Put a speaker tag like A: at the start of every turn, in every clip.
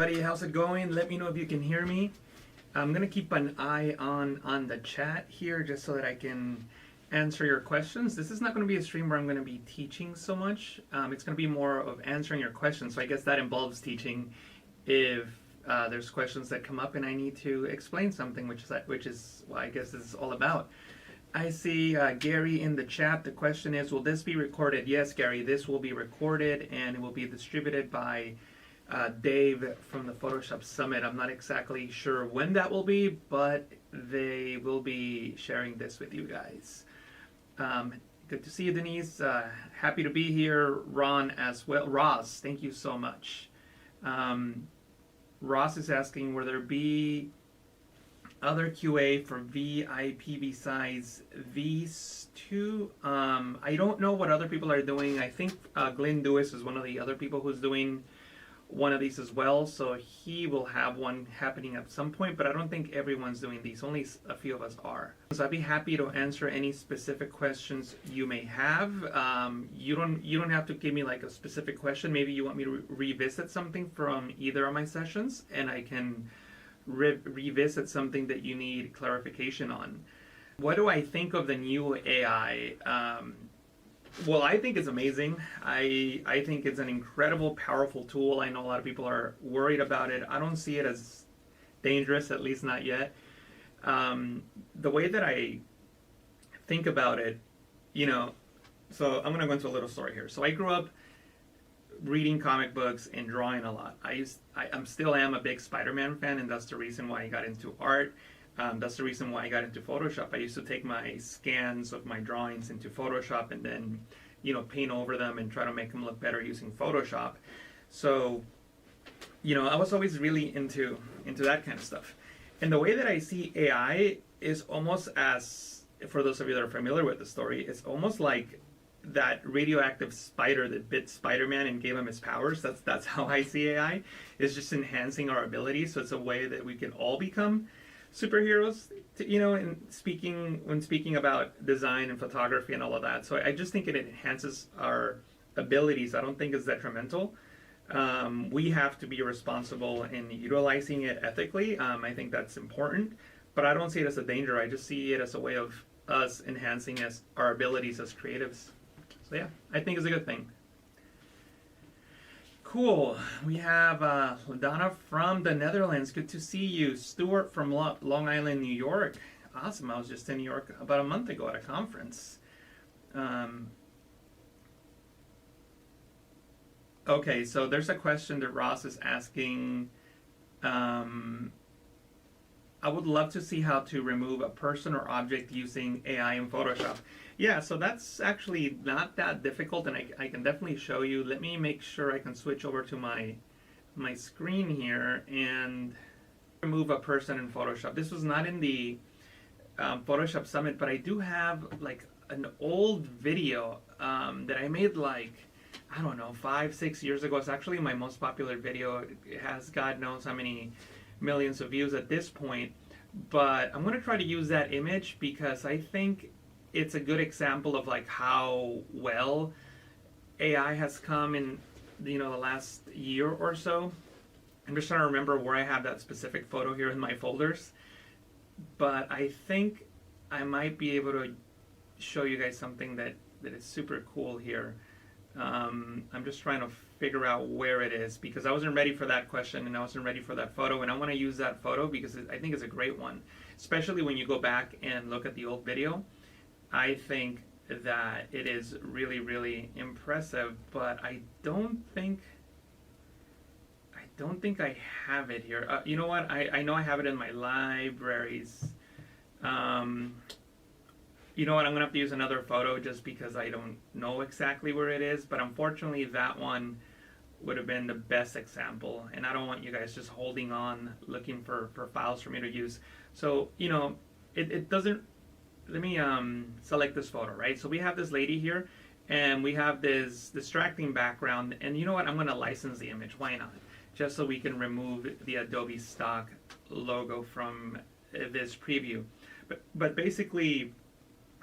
A: Buddy, how's it going? Let me know if you can hear me. I'm gonna keep an eye on the chat here just so that I can answer your questions. This is not gonna be a stream where I'm gonna be teaching so much. It's gonna be more of answering your questions. So I guess that involves teaching if there's questions that come up and I need to explain something, which is what I guess this is all about. I see Gary in the chat. The question is, will this be recorded? Yes, Gary, this will be recorded and it will be distributed by Dave from the Photoshop Summit. I'm not exactly sure when that will be, but they will be sharing this with you guys. Good to see you, Denise. Happy to be here. Ron as well. Ross, thank you so much. Ross is asking, will there be other QA for VIP besides these two? I don't know what other people are doing. I think Glenn Dewis is one of the other people who's doing one of these as well, so he will have one happening at some point, but I don't think everyone's doing these. Only a few of us are. So I'd be happy to answer any specific questions you may have. You don't have to give me like a specific question. Maybe you want me to revisit something from either of my sessions, and I can revisit something that you need clarification on. What do I think of the new AI? Well, I think it's amazing. I think it's an incredible, powerful tool. I know a lot of people are worried about it. I don't see it as dangerous, at least not yet. The way that I think about it, so I'm going to go into a little story here. So I grew up reading comic books and drawing a lot. I still am a big Spider-Man fan, and that's the reason why I got into art. That's the reason why I got into Photoshop. I used to take my scans of my drawings into Photoshop and then, paint over them and try to make them look better using Photoshop. So, I was always really into that kind of stuff. And the way that I see AI is almost as, for those of you that are familiar with the story, it's almost like that radioactive spider that bit Spider-Man and gave him his powers. That's how I see AI. It's just enhancing our abilities. So it's a way that we can all become superheroes, when speaking about design and photography and all of that. So I just think it enhances our abilities. I don't think it's detrimental. We have to be responsible in utilizing it ethically. I think that's important, but I don't see it as a danger. I just see it as a way of us enhancing our abilities as creatives. So yeah, I think it's a good thing. Cool. We have Donna from the Netherlands. Good to see you. Stuart from Long Island, New York. Awesome. I was just in New York about a month ago at a conference. Okay, so there's a question that Ross is asking. I would love to see how to remove a person or object using AI in Photoshop. Yeah, so that's actually not that difficult, and I can definitely show you. Let me make sure I can switch over to my screen here and remove a person in Photoshop. This was not in the Photoshop Summit, but I do have like an old video that I made like, I don't know, 5-6 years ago. It's actually my most popular video. It has God knows how many millions of views at this point, but I'm going to try to use that image because I think it's a good example of like how well AI has come in the last year or so. I'm just trying to remember where I have that specific photo here in my folders, but I think I might be able to show you guys something that is super cool here. I'm just trying to figure out where it is because I wasn't ready for that question and I wasn't ready for that photo, and I want to use that photo because I think it's a great one, especially when you go back and look at the old video. I think that it is really, really impressive, but I don't think I have it here. You know what? I know I have it in my libraries. You know what? I'm going to have to use another photo just because I don't know exactly where it is, but unfortunately that one would have been the best example, and I don't want you guys just holding on looking for files for me to use. So, it doesn't. Let me select this photo, right? So we have this lady here, and we have this distracting background, and you know what? I'm going to license the image. Why not? Just so we can remove the Adobe stock logo from this preview. But basically,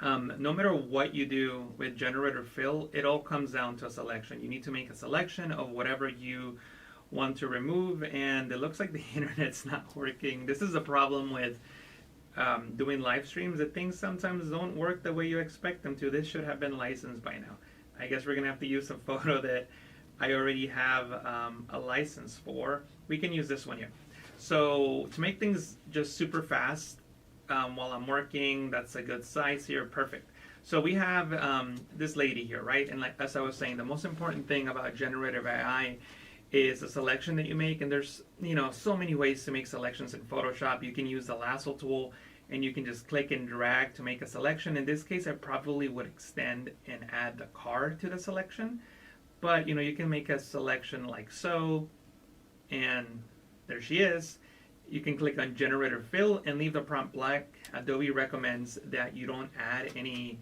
A: no matter what you do with generator fill, it all comes down to a selection. You need to make a selection of whatever you one to remove, and it looks like the internet's not working. This is a problem with doing live streams, that things sometimes don't work the way you expect them to. This should have been licensed by now. I guess we're gonna have to use a photo that I already have a license for. We can use this one here. So to make things just super fast while I'm working, that's a good size here, perfect. So we have this lady here, right? And like as I was saying, the most important thing about generative AI is the selection that you make, and there's so many ways to make selections in Photoshop. You can use the lasso tool and you can just click and drag to make a selection. In this case, I probably would extend and add the car to the selection, but you can make a selection like so, and there she is. You can click on Generator Fill and leave the prompt blank. Adobe recommends that you don't add any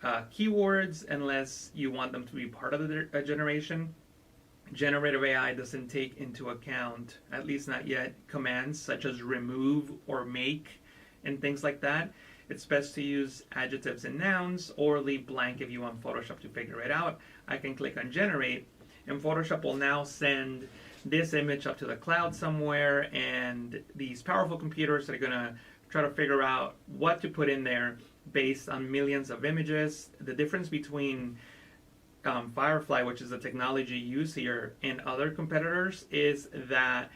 A: keywords unless you want them to be part of the generation. Generative AI doesn't take into account, at least not yet, commands such as remove or make and things like that. It's best to use adjectives and nouns, or leave blank if you want Photoshop to figure it out. I can click on generate, and Photoshop will now send this image up to the cloud somewhere, and these powerful computers are going to try to figure out what to put in there based on millions of images. The difference between Firefly, which is the technology used here, and other competitors is that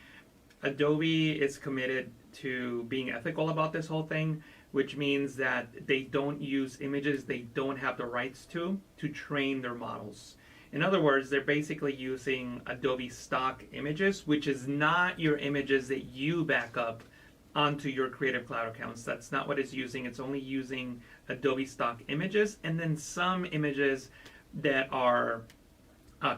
A: Adobe is committed to being ethical about this whole thing, which means that they don't use images they don't have the rights to train their models. In other words, they're basically using Adobe stock images, which is not your images that you back up onto your Creative Cloud accounts. That's not what it's using. It's only using Adobe stock images, and then some images that are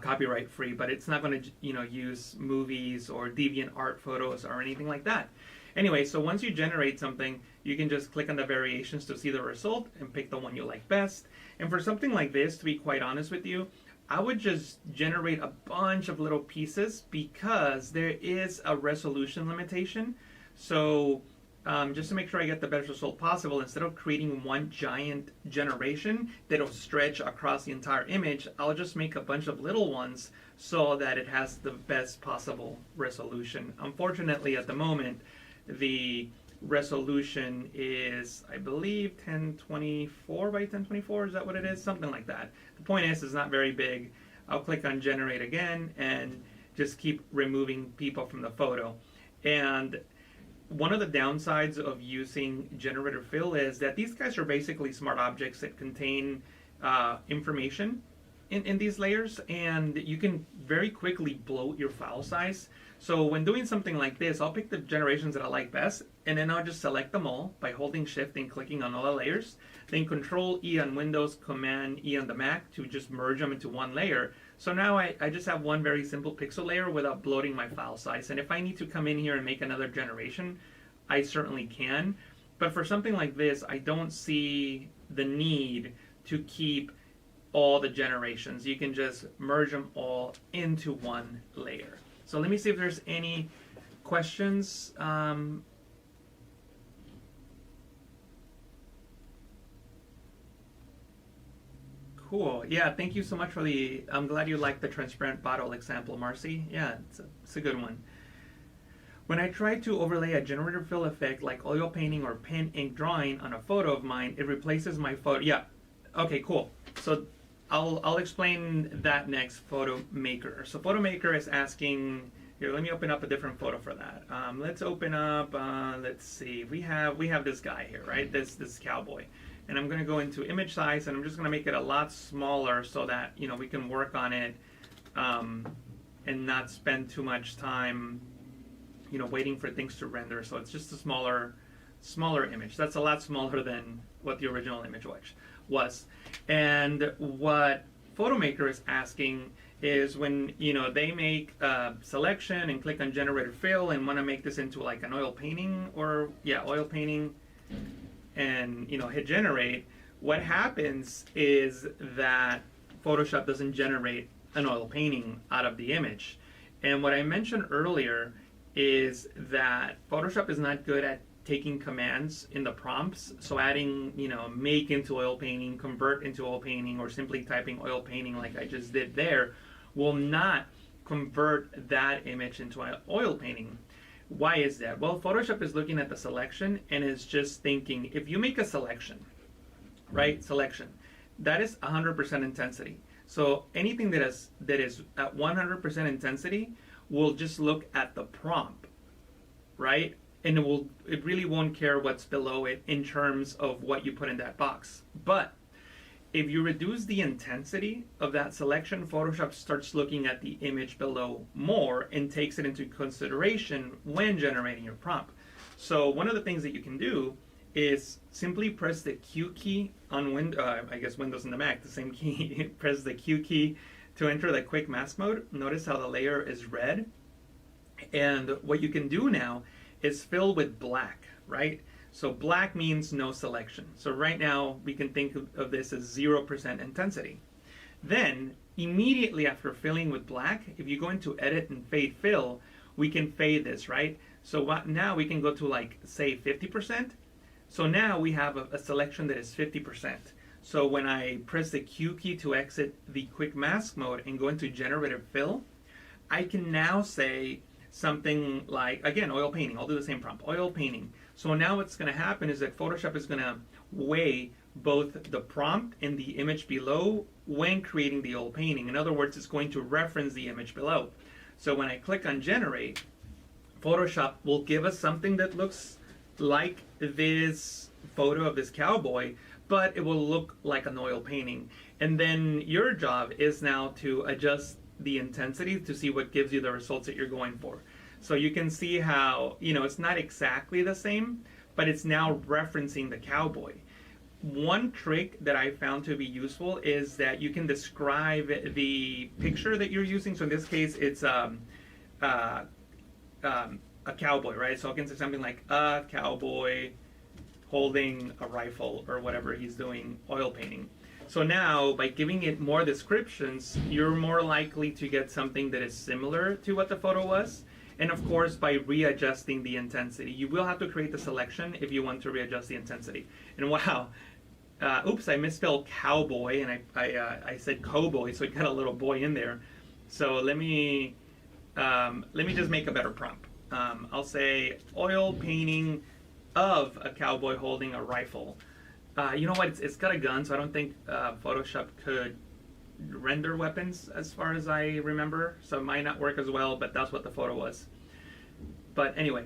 A: copyright free, but it's not going to use movies or DeviantArt photos or anything like that. Anyway, so once you generate something, you can just click on the variations to see the result and pick the one you like best. And for something like this, to be quite honest with you, I would just generate a bunch of little pieces because there is a resolution limitation. So just to make sure I get the best result possible, instead of creating one giant generation that'll stretch across the entire image, I'll just make a bunch of little ones so that it has the best possible resolution. Unfortunately, at the moment, the resolution is, I believe, 1024 by 1024. Is that what it is? Something like that. The point is, it's not very big. I'll click on generate again and just keep removing people from the photo. And one of the downsides of using generative fill is that these guys are basically smart objects that contain information in these layers, and you can very quickly bloat your file size. So when doing something like this, I'll pick the generations that I like best, and then I'll just select them all by holding Shift and clicking on all the layers. Then Control E on Windows, Command E on the Mac to just merge them into one layer. So now I just have one very simple pixel layer without bloating my file size. And if I need to come in here and make another generation, I certainly can. But for something like this, I don't see the need to keep all the generations. You can just merge them all into one layer. So let me see if there's any questions. Cool. Yeah, thank you so much for the... I'm glad you liked the transparent bottle example, Marcy. Yeah, it's a good one. When I try to overlay a generative fill effect like oil painting or pen ink drawing on a photo of mine, it replaces my photo. Yeah. Okay, cool. So I'll explain that next. Photo Maker. So Photo Maker is asking here. Let me open up a different photo for that. Let's open up. Let's see. We have this guy here, right? This cowboy, and I'm going to go into image size, and I'm just going to make it a lot smaller so that we can work on it and not spend too much time waiting for things to render. So it's just a smaller image. That's a lot smaller than what the original image was. And what PhotoMaker is asking is when they make a selection and click on generated fill and want to make this into like an oil painting, or oil painting, and hit generate, what happens is that Photoshop doesn't generate an oil painting out of the image. And what I mentioned earlier is that Photoshop is not good at taking commands in the prompts. So adding, make into oil painting, convert into oil painting, or simply typing oil painting like I just did there will not convert that image into an oil painting. Why is that? Well, Photoshop is looking at the selection and is just thinking, if you make a selection, right? Selection, that is 100% intensity. So anything that is at 100% intensity will just look at the prompt, right? And it really won't care what's below it in terms of what you put in that box. But if you reduce the intensity of that selection, Photoshop starts looking at the image below more and takes it into consideration when generating your prompt. So one of the things that you can do is simply press the Q key on Windows and the Mac, the same key. Press the Q key to enter the quick mask mode. Notice how the layer is red. And what you can do now is fill with black, right? So black means no selection. So right now we can think of this as 0% intensity. Then immediately after filling with black, if you go into edit and fade fill, we can fade this, right? So now we can go to like say 50%. So now we have a selection that is 50%. So when I press the Q key to exit the quick mask mode and go into generative fill, I can now say something like, again, oil painting. I'll do the same prompt, oil painting. So now what's going to happen is that Photoshop is going to weigh both the prompt and the image below when creating the oil painting. In other words, it's going to reference the image below. So when I click on generate, Photoshop will give us something that looks like this photo of this cowboy, but it will look like an oil painting. And then your job is now to adjust the intensity to see what gives you the results that you're going for. So you can see how, it's not exactly the same, but it's now referencing the cowboy. One trick that I found to be useful is that you can describe the picture that you're using. So in this case, it's a cowboy, right? So I can say something like a cowboy holding a rifle or whatever he's doing, oil painting. So now, by giving it more descriptions, you're more likely to get something that is similar to what the photo was. And of course, by readjusting the intensity. You will have to create the selection if you want to readjust the intensity. And wow, oops, I misspelled cowboy, and I said cowboy, so it got a little boy in there. So let me just make a better prompt. I'll say oil painting of a cowboy holding a rifle. You know what? It's got a gun, so I don't think Photoshop could render weapons as far as I remember. So it might not work as well, but that's what the photo was. But anyway,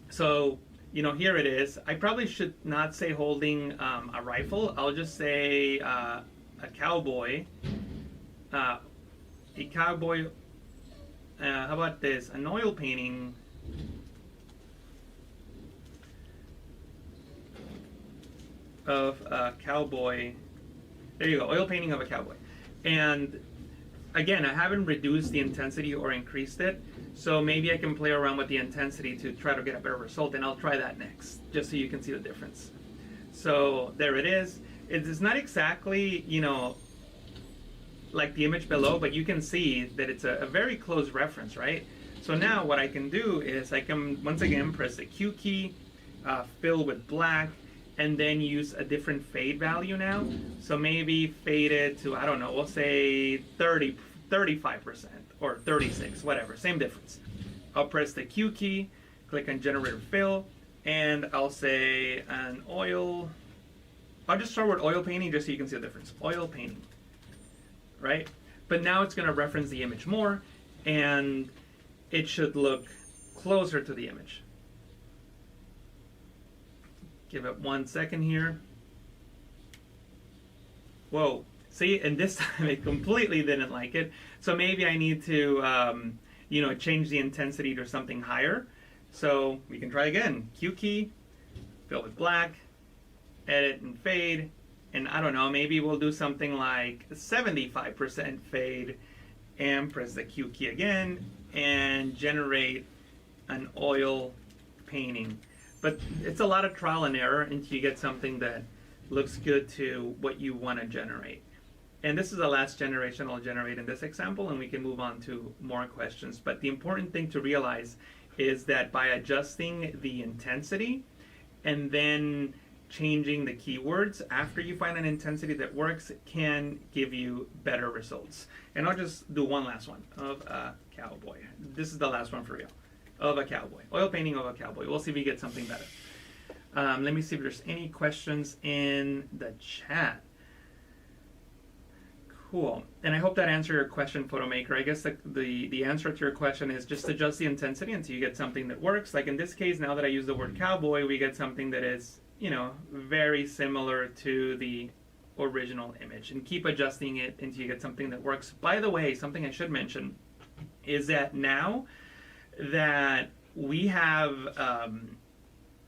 A: so here it is. I probably should not say holding a rifle. I'll just say a cowboy. A cowboy. How about this? An oil painting. Of a cowboy. There you go, oil painting of a cowboy. And again, I haven't reduced the intensity or increased it, so maybe I can play around with the intensity to try to get a better result, and I'll try that next, just so you can see the difference. So there it is. It is not exactly, like the image below, but you can see that it's a very close reference, right? So now what I can do is I can, once again, press the Q key, fill with black, and then use a different fade value now. So maybe fade it to, I don't know, we'll say 35% or 36, whatever, same difference. I'll press the Q key, click on generative fill, and I'll say an oil, I'll just start with oil painting just so you can see the difference. Oil painting, right? But now it's gonna reference the image more, and it should look closer to the image. Give it 1 second here. Whoa, see, and this time it completely didn't like it. So maybe I need to, change the intensity to something higher. So we can try again. Q key, fill with black, edit and fade, and I don't know, maybe we'll do something like 75% fade, and press the Q key again, and generate an oil painting. But it's a lot of trial and error until you get something that looks good to what you want to generate. And this is the last generation I'll generate in this example, and we can move on to more questions. But the important thing to realize is that by adjusting the intensity and then changing the keywords after you find an intensity that works can give you better results. And I'll just do one last one of a cowboy. This is the last one for real. Of a cowboy. Oil painting of a cowboy. We'll see if we get something better. Let me see if there's any questions in the chat. Cool. And I hope that answered your question, PhotoMaker. I guess the answer to your question is just adjust the intensity until you get something that works. Like in this case, now that I use the word cowboy, we get something that is, you know, very similar to the original image. And keep adjusting it until you get something that works. By the way, something I should mention is that now that we have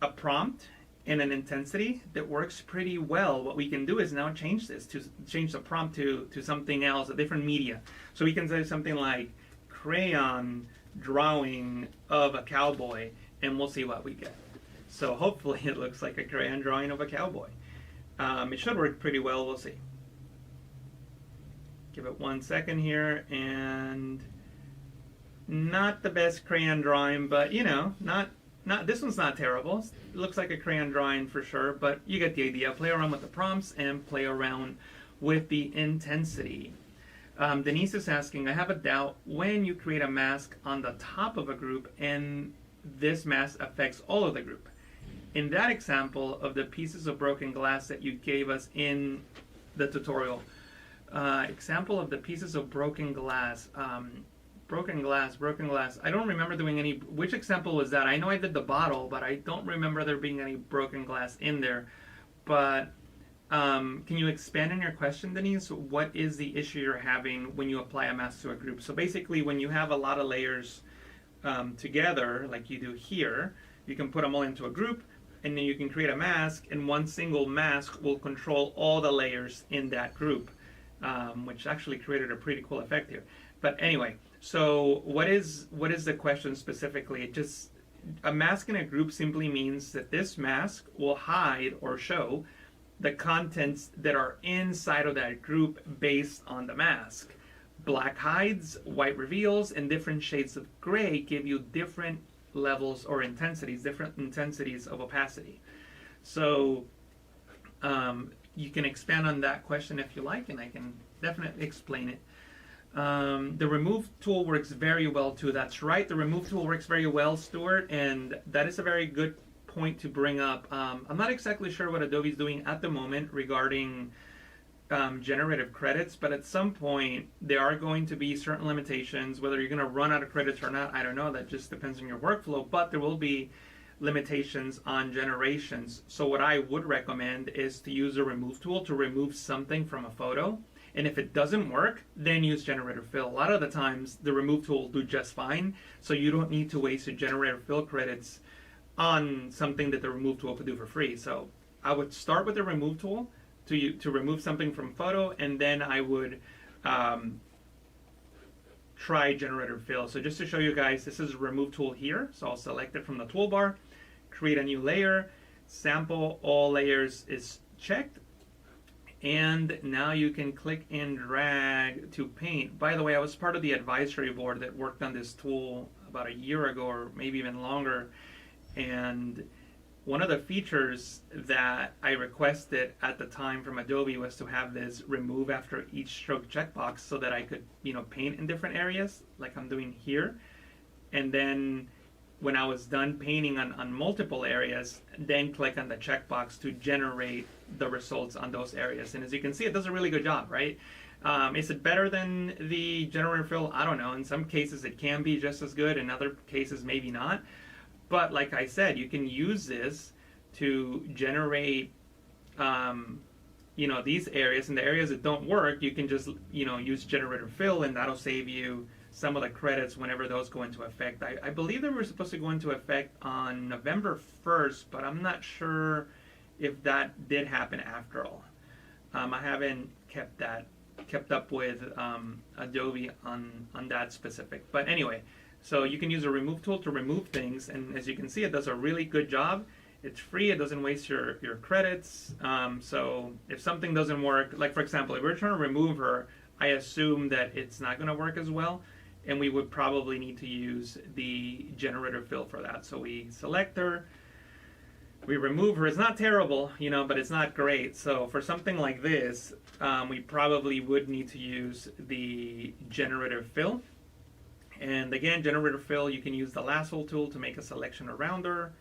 A: a prompt and an intensity that works pretty well, what we can do is now change this to change the prompt to something else, a different media. So we can say something like crayon drawing of a cowboy, and we'll see what we get. So hopefully it looks like a crayon drawing of a cowboy. It should work pretty well, we'll see. Give it 1 second here, and not the best crayon drawing, but you know, not this one's not terrible. It looks like a crayon drawing for sure, but you get the idea. Play around with the prompts and play around with the intensity. Denise is asking, I have a doubt, when you create a mask on the top of a group and this mask affects all of the group. In that example of the pieces of broken glass that you gave us in the tutorial, example of the pieces of broken glass, broken glass. I don't remember doing any. Which example was that? I know I did the bottle, but I don't remember there being any broken glass in there. But can you expand on your question, Denise? What is the issue you're having when you apply a mask to a group? So basically, when you have a lot of layers together, like you do here, you can put them all into a group, and then you can create a mask, and one single mask will control all the layers in that group, which actually created a pretty cool effect here. But anyway, so what is the question specifically? It just, a mask in a group simply means that this mask will hide or show the contents that are inside of that group based on the mask. Black hides, white reveals, and different shades of gray give you different levels or intensities, different intensities of opacity. So you can expand on that question if you like, and I can definitely explain it. The remove tool works very well too. That's right, the remove tool works very well, Stuart, and that is a very good point to bring up. I'm not exactly sure what Adobe's doing at the moment regarding generative credits, but at some point there are going to be certain limitations. Whether you're going to run out of credits or not, I don't know. That just depends on your workflow, but there will be limitations on generations. So what I would recommend is to use a remove tool to remove something from a photo. And if it doesn't work, then use generator fill. A lot of the times the remove tool will do just fine, so you don't need to waste your generator fill credits on something that the remove tool could do for free. So I would start with the remove tool to remove something from photo, and then I would try generator fill. So just to show you guys, this is a remove tool here. So I'll select it from the toolbar, create a new layer, sample all layers is checked, and now you can click and drag to paint. By the way, I was part of the advisory board that worked on this tool about a year ago, or maybe even longer, and one of the features that I requested at the time from Adobe was to have this remove after each stroke checkbox, so that I could, paint in different areas like I'm doing here. And then when I was done painting on multiple areas, then click on the checkbox to generate the results on those areas. And as you can see, it does a really good job, right? Is it better than the generator fill? I don't know. In some cases it can be just as good, in other cases maybe not. But like I said, you can use this to generate, these areas. And the areas that don't work, you can just, use generator fill, and that'll save you some of the credits whenever those go into effect. I believe they were supposed to go into effect on November 1st, but I'm not sure if that did happen after all. I haven't kept up with Adobe on that specific. But anyway, so you can use a remove tool to remove things, and as you can see, it does a really good job. It's free, it doesn't waste your credits. So if something doesn't work, like for example, if we're trying to remove her, I assume that it's not going to work as well, and we would probably need to use the generator fill for that. So we select her, we remove her. It's not terrible, but it's not great. So for something like this, we probably would need to use the generative fill. And again, generative fill, you can use the lasso tool to make a selection around her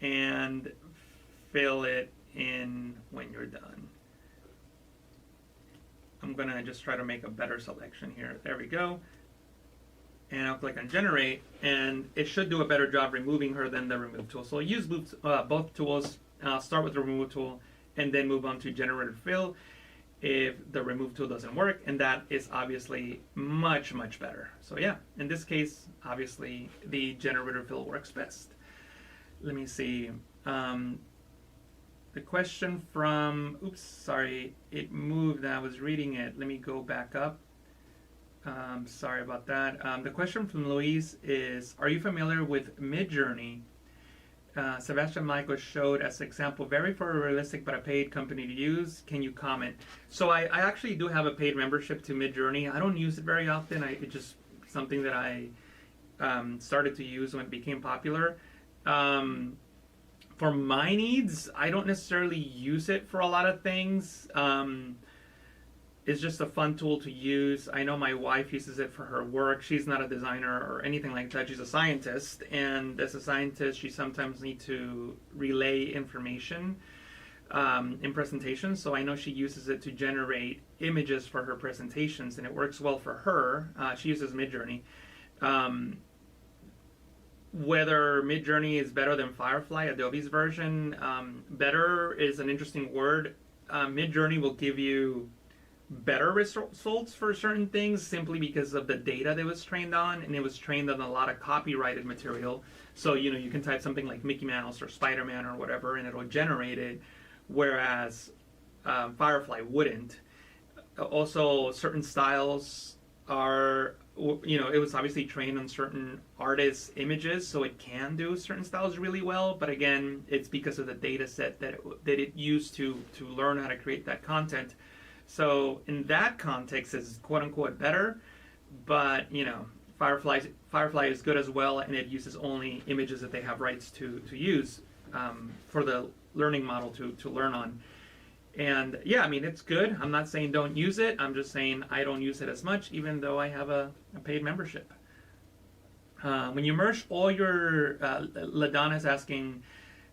A: and fill it in when you're done. I'm gonna just try to make a better selection here. There we go. And I'll click on generate, and it should do a better job removing her than the remove tool. So I'll use both tools. Start with the remove tool and then move on to generative fill if the remove tool doesn't work, and that is obviously much, much better. So yeah, in this case, obviously the generative fill works best. Let me see. The question from, oops, sorry, it moved. I was reading it. Let me go back up. Sorry about that. The question from Louise is, are you familiar with Midjourney? Sebastian Michael showed as an example, very photorealistic but a paid company to use. Can you comment? So I actually do have a paid membership to Midjourney. I don't use it very often. It's just something that I started to use when it became popular. For my needs, I don't necessarily use it for a lot of things. It's just a fun tool to use. I know my wife uses it for her work. She's not a designer or anything like that. She's a scientist, and as a scientist, she sometimes needs to relay information in presentations. So I know she uses it to generate images for her presentations, and it works well for her. She uses Midjourney. Whether Midjourney is better than Firefly, Adobe's version, better is an interesting word. Midjourney will give you better results for certain things simply because of the data that it was trained on, and it was trained on a lot of copyrighted material. So you can type something like Mickey Mouse or Spider-Man or whatever, and it'll generate it, whereas Firefly wouldn't. Also, certain styles are, it was obviously trained on certain artists' images, so it can do certain styles really well. But again, it's because of the data set that it used to learn how to create that content. So in that context, it's quote unquote better. But Firefly is good as well, and it uses only images that they have rights to use for the learning model to learn on. And yeah, I mean, it's good. I'm not saying don't use it. I'm just saying I don't use it as much, even though I have a paid membership. When you merge all your, LaDonna is asking,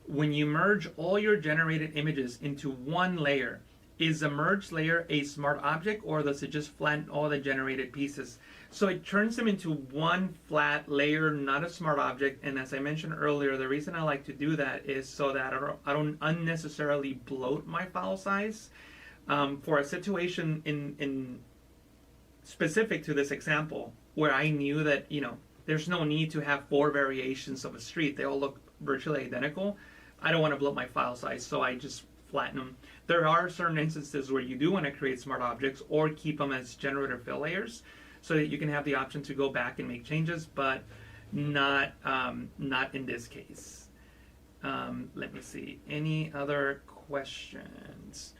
A: when you merge all your generated images into one layer, is the merged layer a smart object, or does it just flatten all the generated pieces? So it turns them into one flat layer, not a smart object. And as I mentioned earlier, the reason I like to do that is so that I don't unnecessarily bloat my file size. For a situation in specific to this example, where I knew that there's no need to have 4 variations of a street, they all look virtually identical, I don't want to bloat my file size, so I just flatten them. There are certain instances where you do want to create smart objects or keep them as generative fill layers, so that you can have the option to go back and make changes, but not in this case. Let me see. Any other questions?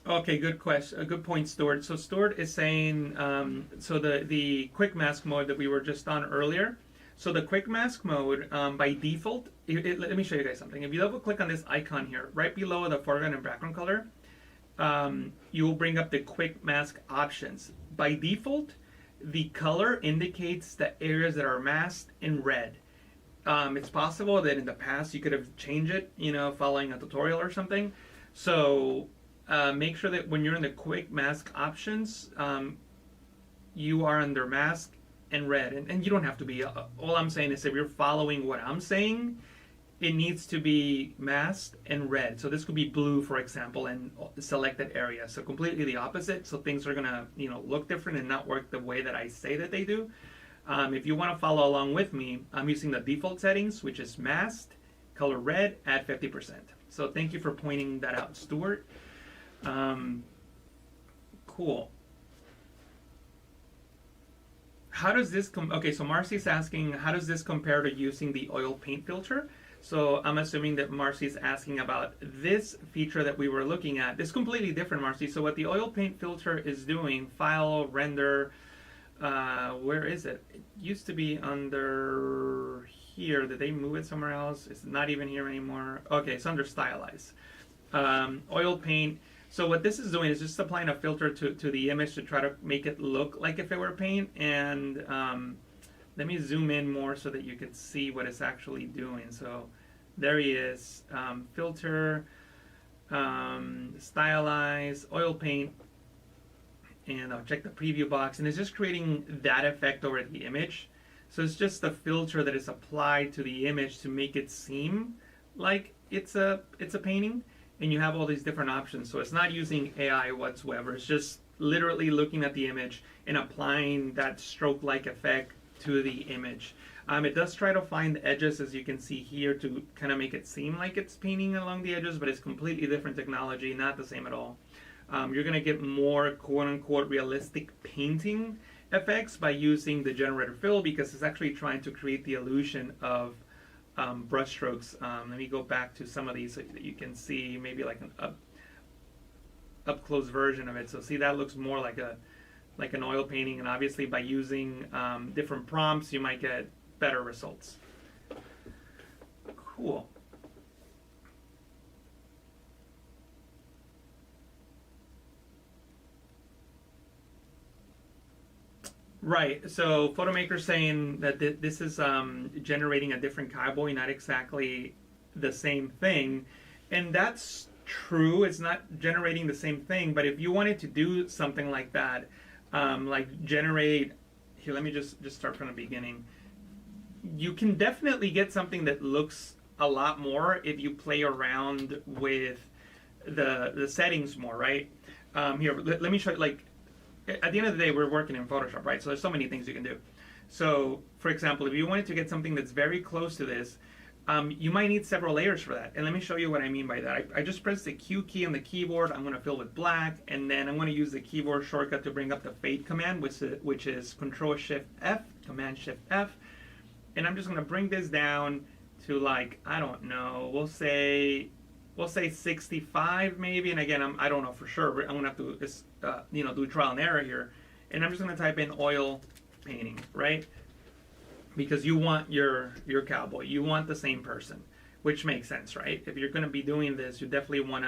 A: Okay, good question. A good point, Stuart. So Stuart is saying, so the quick mask mode that we were just on earlier. So the quick mask mode, by default, let me show you guys something. If you double click on this icon here, right below the foreground and background color, you will bring up the quick mask options. By default, the color indicates the areas that are masked in red. It's possible that in the past you could have changed it, following a tutorial or something. So make sure that when you're in the quick mask options, you are under mask and red, and you don't have to be. All I'm saying is if you're following what I'm saying, it needs to be masked and red. So this could be blue, for example, and selected area. So completely the opposite. So things are gonna look different and not work the way that I say that they do. If you want to follow along with me, I'm using the default settings, which is masked, color red at 50%. So thank you for pointing that out, Stuart. Cool. How does this okay, so Marcy's asking, how does this compare to using the oil paint filter? So I'm assuming that Marcy's asking about this feature that we were looking at. It's completely different, Marcy. So what the oil paint filter is doing, file, render, where is it? It used to be under here. Did they move it somewhere else? It's not even here anymore. Okay, it's under stylize. Oil paint. So what this is doing is just applying a filter to the image to try to make it look like if it were paint. And let me zoom in more so that you can see what it's actually doing. So there he is. Filter, stylize, oil paint. And I'll check the preview box. And it's just creating that effect over the image. So it's just the filter that is applied to the image to make it seem like it's a painting. And you have all these different options. So it's not using AI whatsoever. It's just literally looking at the image and applying that stroke-like effect to the image. It does try to find the edges, as you can see here, to kind of make it seem like it's painting along the edges, but it's completely different technology, not the same at all. You're going to get more quote-unquote realistic painting effects by using the generator fill, because it's actually trying to create the illusion of brush strokes. Let me go back to some of these so that you can see maybe like an up close version of it. So see, that looks more like an oil painting, and obviously by using different prompts you might get better results. Cool. Right. So Photomaker saying that this is generating a different cowboy, not exactly the same thing, and that's true. It's not generating the same thing. But if you wanted to do something like that, like generate here, let me just start from the beginning. You can definitely get something that looks a lot more if you play around with the settings more, right? Here, let me show you, like, at the end of the day, we're working in Photoshop, right? So there's so many things you can do. So, for example, if you wanted to get something that's very close to this, you might need several layers for that. And let me show you what I mean by that. I just pressed the Q key on the keyboard. I'm going to fill with black, and then I'm going to use the keyboard shortcut to bring up the fade command, which is Control-Shift-F, Command-Shift-F. And I'm just going to bring this down to, like, I don't know, we'll say 65 maybe. And again, I don't know for sure. I'm going to have to do trial and error here. And I'm just going to type in oil painting, right? Because you want your cowboy. You want the same person, which makes sense, right? If you're going to be doing this, you definitely want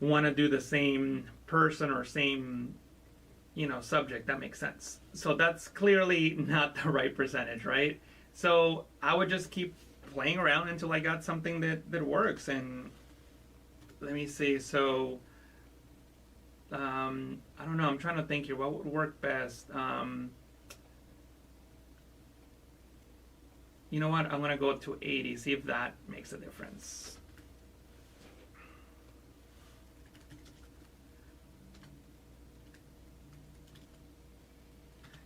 A: to do the same person or same subject. That makes sense. So that's clearly not the right percentage, right? So I would just keep playing around until I got something that works. And let me see. So I don't know. I'm trying to think here. What would work best? You know what? I'm going to go up to 80. See if that makes a difference.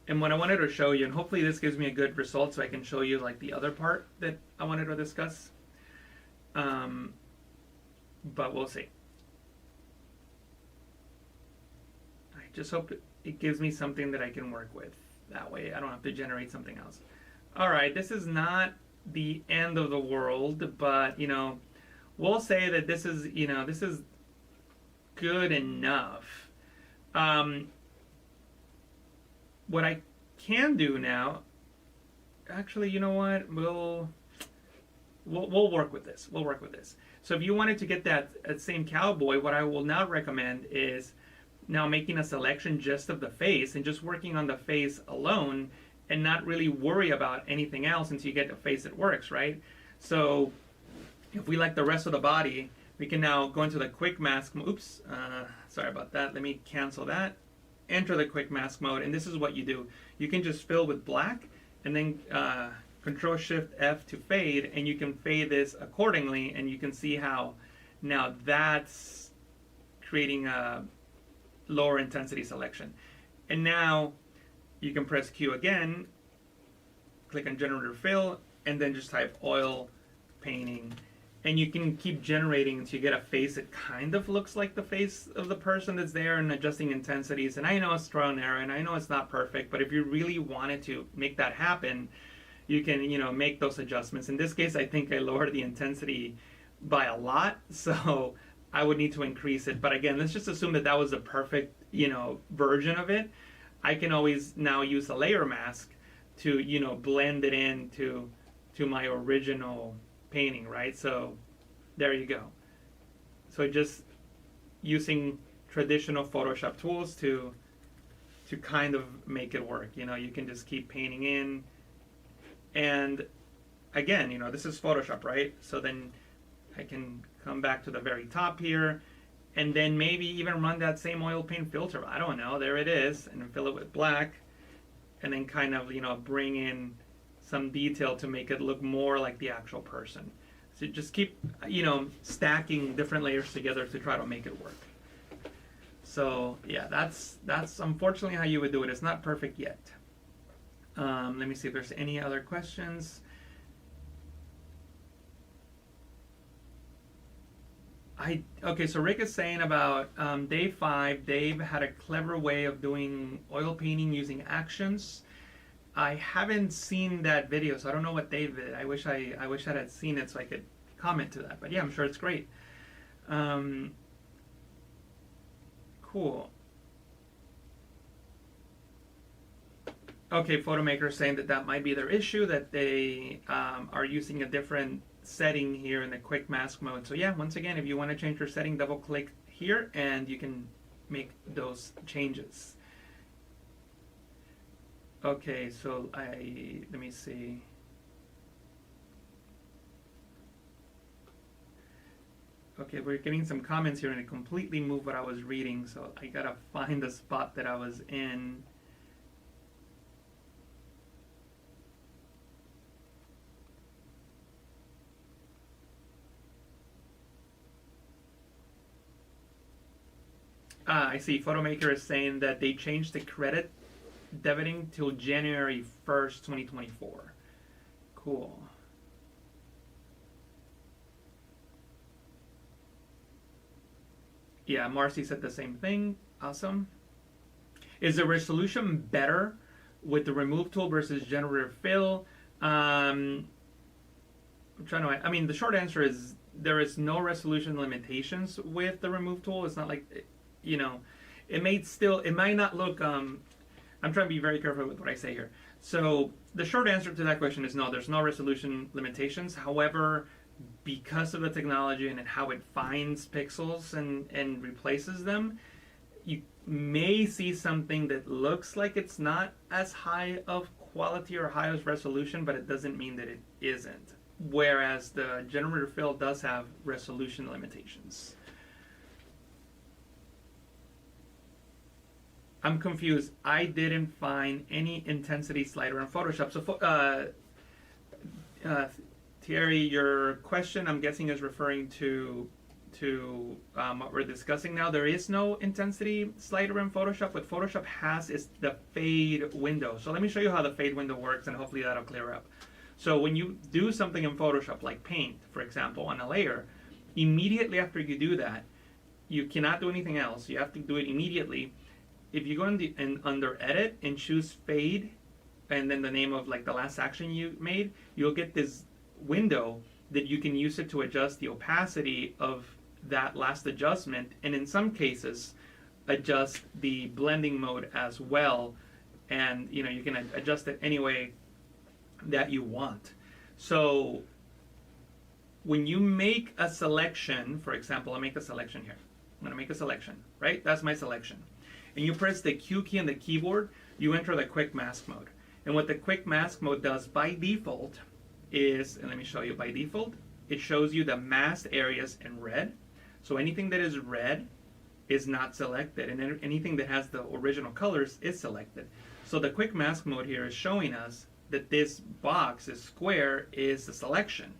A: And what I wanted to show you, and hopefully this gives me a good result so I can show you like the other part that I wanted to discuss. But we'll see. I just hope it gives me something that I can work with. That way I don't have to generate something else. All right, this is not the end of the world, but we'll say that this is good enough. What I can do now, actually, you know what? We'll work with this. We'll work with this. So if you wanted to get that same cowboy, what I will now recommend is now making a selection just of the face and just working on the face alone and not really worry about anything else until you get a face that works, right? So if we like the rest of the body, we can now go into the quick mask. Oops, sorry about that. Let me cancel that. Enter the quick mask mode, and this is what you do. You can just fill with black, and then Control-Shift-F to fade, and you can fade this accordingly, and you can see how now that's creating a lower intensity selection. And now you can press Q again, click on Generator Fill, and then just type oil painting. And you can keep generating until you get a face that kind of looks like the face of the person that's there, and adjusting intensities. And I know it's trial and error, and I know it's not perfect, but if you really wanted to make that happen, you can, make those adjustments. In this case, I think I lowered the intensity by a lot, so I would need to increase it. But again, let's just assume that that was the perfect, version of it. I can always now use a layer mask to, blend it into my original painting, right? So there you go. So just using traditional Photoshop tools to kind of make it work. You can just keep painting in. And again, this is Photoshop, right? So then I can come back to the very top here and then maybe even run that same oil paint filter. I don't know, there it is, and then fill it with black and then kind of, bring in some detail to make it look more like the actual person. So just keep, stacking different layers together to try to make it work. So yeah, that's unfortunately how you would do it. It's not perfect yet. Let me see if there's any other questions. Okay, so Rick is saying about day 5, Dave had a clever way of doing oil painting using actions. I haven't seen that video, so I don't know what Dave did. I wish I had seen it so I could comment to that. But yeah, I'm sure it's great. Cool. Okay, Photomaker saying that might be their issue, that they are using a different setting here in the quick mask mode. So yeah, once again, if you want to change your setting, double click here and you can make those changes. Okay, so let me see. Okay, we're getting some comments here and it completely moved what I was reading, so I gotta find the spot that I was in. I see. Photomaker is saying that they changed the credit debiting till January 1st, 2024. Cool. Yeah, Marcy said the same thing. Awesome. Is the resolution better with the remove tool versus generative fill? I'm trying to. I mean, the short answer is there is no resolution limitations with the remove tool. It's not like, it might not look. I'm trying to be very careful with what I say here. So the short answer to that question is no. There's no resolution limitations. However, because of the technology and how it finds pixels and replaces them, you may see something that looks like it's not as high of quality or high of resolution, but it doesn't mean that it isn't. Whereas the generative fill does have resolution limitations. I'm confused. I didn't find any intensity slider in Photoshop. So Thierry, your question, I'm guessing, is referring to what we're discussing now. There is no intensity slider in Photoshop. What Photoshop has is the fade window. So let me show you how the fade window works, and hopefully that'll clear up. So when you do something in Photoshop, like paint, for example, on a layer, immediately after you do that, you cannot do anything else. You have to do it immediately. If you go under Edit and choose Fade, and then the name of like the last action you made, you'll get this window that you can use it to adjust the opacity of that last adjustment, and in some cases adjust the blending mode as well, and you can adjust it any way that you want. So when you make a selection, for example, I'll make a selection here. I'm going to make a selection, right? That's my selection. And you press the Q key on the keyboard, you enter the quick mask mode. And what the quick mask mode does by default is, and let me show you by default, it shows you the masked areas in red. So anything that is red is not selected, and anything that has the original colors is selected. So the quick mask mode here is showing us that this box, this square, is the selection.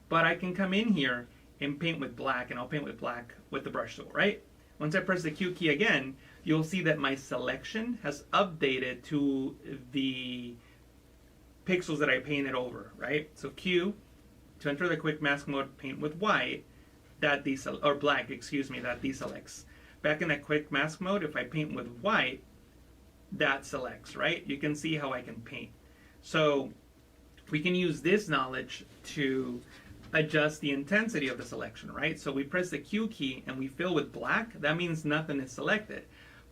A: But I can come in here and paint with black, and I'll paint with black with the brush tool, right? Once I press the Q key again, you'll see that my selection has updated to the pixels that I painted over, right? So Q, to enter the quick mask mode, paint with white, that or black, excuse me, that deselects. Back in that quick mask mode, if I paint with white, that selects, right? You can see how I can paint. So we can use this knowledge to adjust the intensity of the selection, right? So we press the Q key and we fill with black, that means nothing is selected.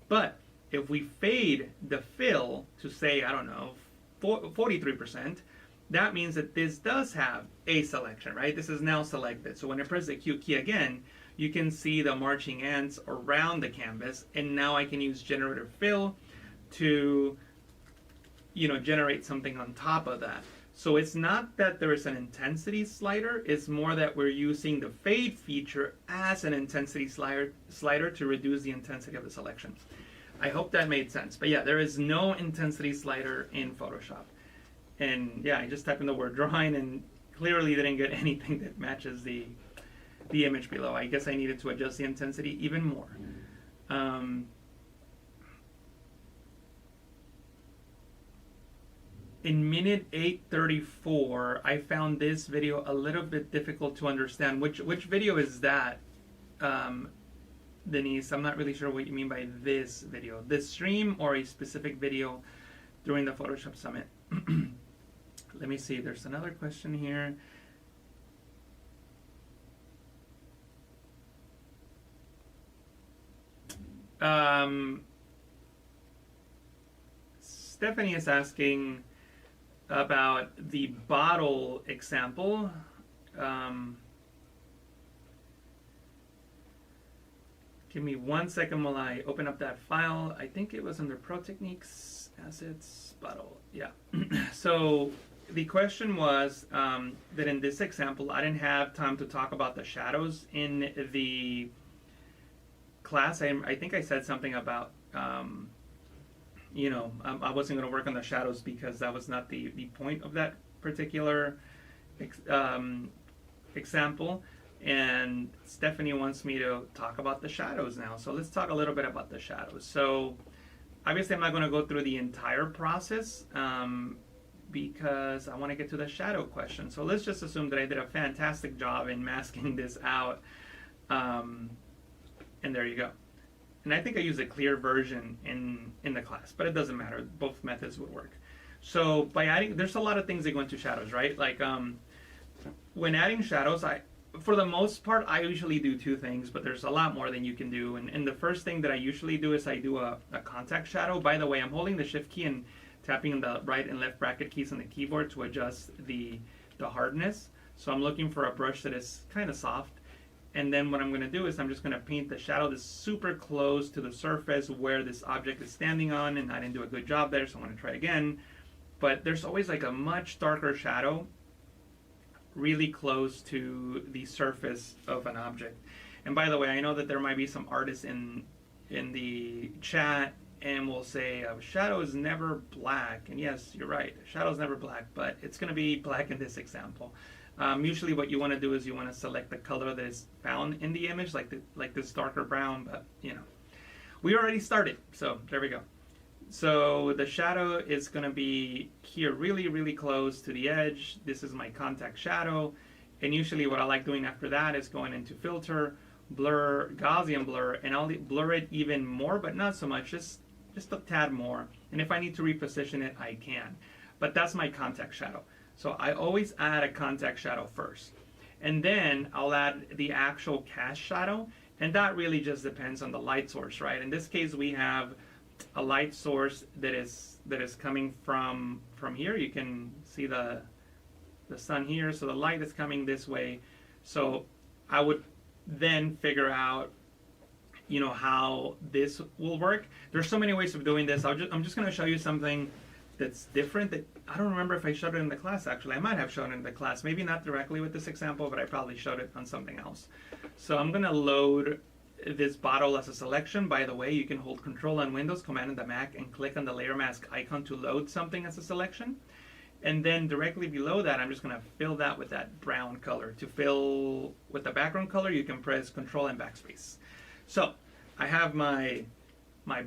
A: But if we fade the fill to say, I don't know, 43%, that means that this does have a selection, right? This is now selected. So when I press the Q key again, you can see the marching ants around the canvas, and now I can use generative fill to, generate something on top of that. So it's not that there is an intensity slider, it's more that we're using the fade feature as an intensity slider to reduce the intensity of the selection. I hope that made sense. But yeah, there is no intensity slider in Photoshop. And yeah, I just typed in the word drawing and clearly didn't get anything that matches the image below. I guess I needed to adjust the intensity even more. In minute 8:34, I found this video a little bit difficult to understand. Which video is that, Denise? I'm not really sure what you mean by this video. This stream or a specific video during the Photoshop Summit? Let me see. There's another question here. Stephanie is asking about the bottle example. Give me 1 second while I open up that file. I think it was under Pro Techniques, Assets, Bottle. Yeah. So the question was that in this example, I didn't have time to talk about the shadows in the class. I think I said something about I wasn't going to work on the shadows because that was not the point of that particular example. And Stephanie wants me to talk about the shadows now. So let's talk a little bit about the shadows. So obviously I'm not going to go through the entire process because I want to get to the shadow question. So let's just assume that I did a fantastic job in masking this out. And there you go. And I think I used a clear version in the class, but it doesn't matter. Both methods would work. So by adding, there's a lot of things that go into shadows, right? Like when adding shadows, for the most part, I usually do two things, but there's a lot more than you can do. And the first thing that I usually do is I do a contact shadow. By the way, I'm holding the Shift key and tapping on the right and left bracket keys on the keyboard to adjust the hardness. So I'm looking for a brush that is kind of soft. And then what I'm going to do is I'm just going to paint the shadow that's super close to the surface where this object is standing on, and I didn't do a good job there, so I'm going to try again. But there's always like a much darker shadow really close to the surface of an object. And by the way, I know that there might be some artists in the chat and will say shadow is never black. And yes, you're right, shadow is never black, but it's going to be black in this example. Usually what you want to do is you want to select the color that is found in the image, like this darker brown, but we already started, so there we go. So the shadow is going to be here really, really close to the edge. This is my contact shadow. And usually what I like doing after that is going into filter, blur, Gaussian blur, and I'll blur it even more, but not so much, just a tad more. And if I need to reposition it, I can. But that's my contact shadow. So I always add a contact shadow first. And then I'll add the actual cast shadow. And that really just depends on the light source, right? In this case, we have a light source that is coming from here. You can see the sun here, so the light is coming this way. So I would then figure out how this will work. There's so many ways of doing this. I'm just going to show you something that's different that I don't remember if I showed it in the class. Actually, I might have shown it in the class, maybe not directly with this example, but I probably showed it on something else. So I'm going to load this bottle as a selection. By the way, you can hold Control on Windows, Command on the Mac, and click on the layer mask icon to load something as a selection. And then directly below that, I'm just going to fill that with that brown color. To fill with the background color, you can press Control and Backspace. So I have my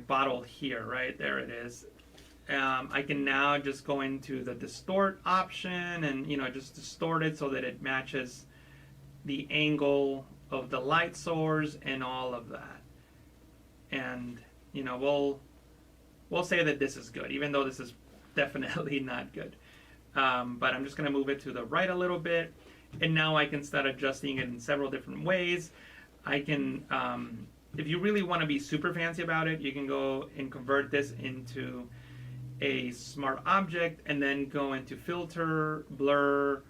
A: bottle here, right? There it is. I can now just go into the distort option and just distort it so that it matches the angle of the light source and all of that. And we'll say that this is good, even though this is definitely not good. but I'm just going to move it to the right a little bit. And now I can start adjusting it in several different ways. I can, if you really want to be super fancy about it, you can go and convert this into a smart object and then go into filter, blur,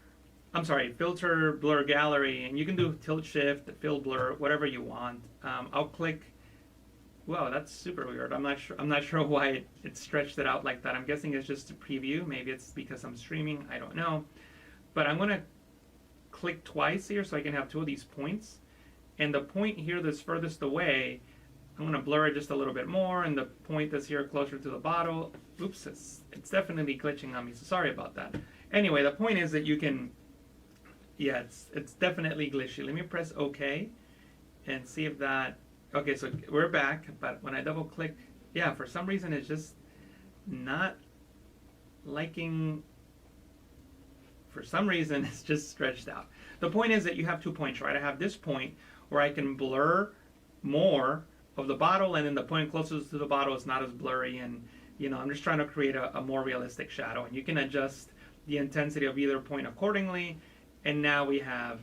A: filter, blur gallery, and you can do tilt shift, fill blur, whatever you want. I'll click. Wow, that's super weird. I'm not sure. I'm not sure why it stretched it out like that. I'm guessing it's just a preview. Maybe it's because I'm streaming. I don't know. But I'm gonna click twice here so I can have two of these points. And the point here that's furthest away, I'm gonna blur it just a little bit more. And the point that's here closer to the bottle, oops, it's definitely glitching on me. So sorry about that. Anyway, the point is that you can. Yeah, it's definitely glitchy. Let me press OK and see if that. Okay, so we're back, but when I double click, yeah, for some reason it's just not liking. For some reason it's just stretched out. The point is that you have 2 points, right? I have this point where I can blur more of the bottle, and then the point closest to the bottle is not as blurry, and I'm just trying to create a more realistic shadow, and you can adjust the intensity of either point accordingly. And now we have,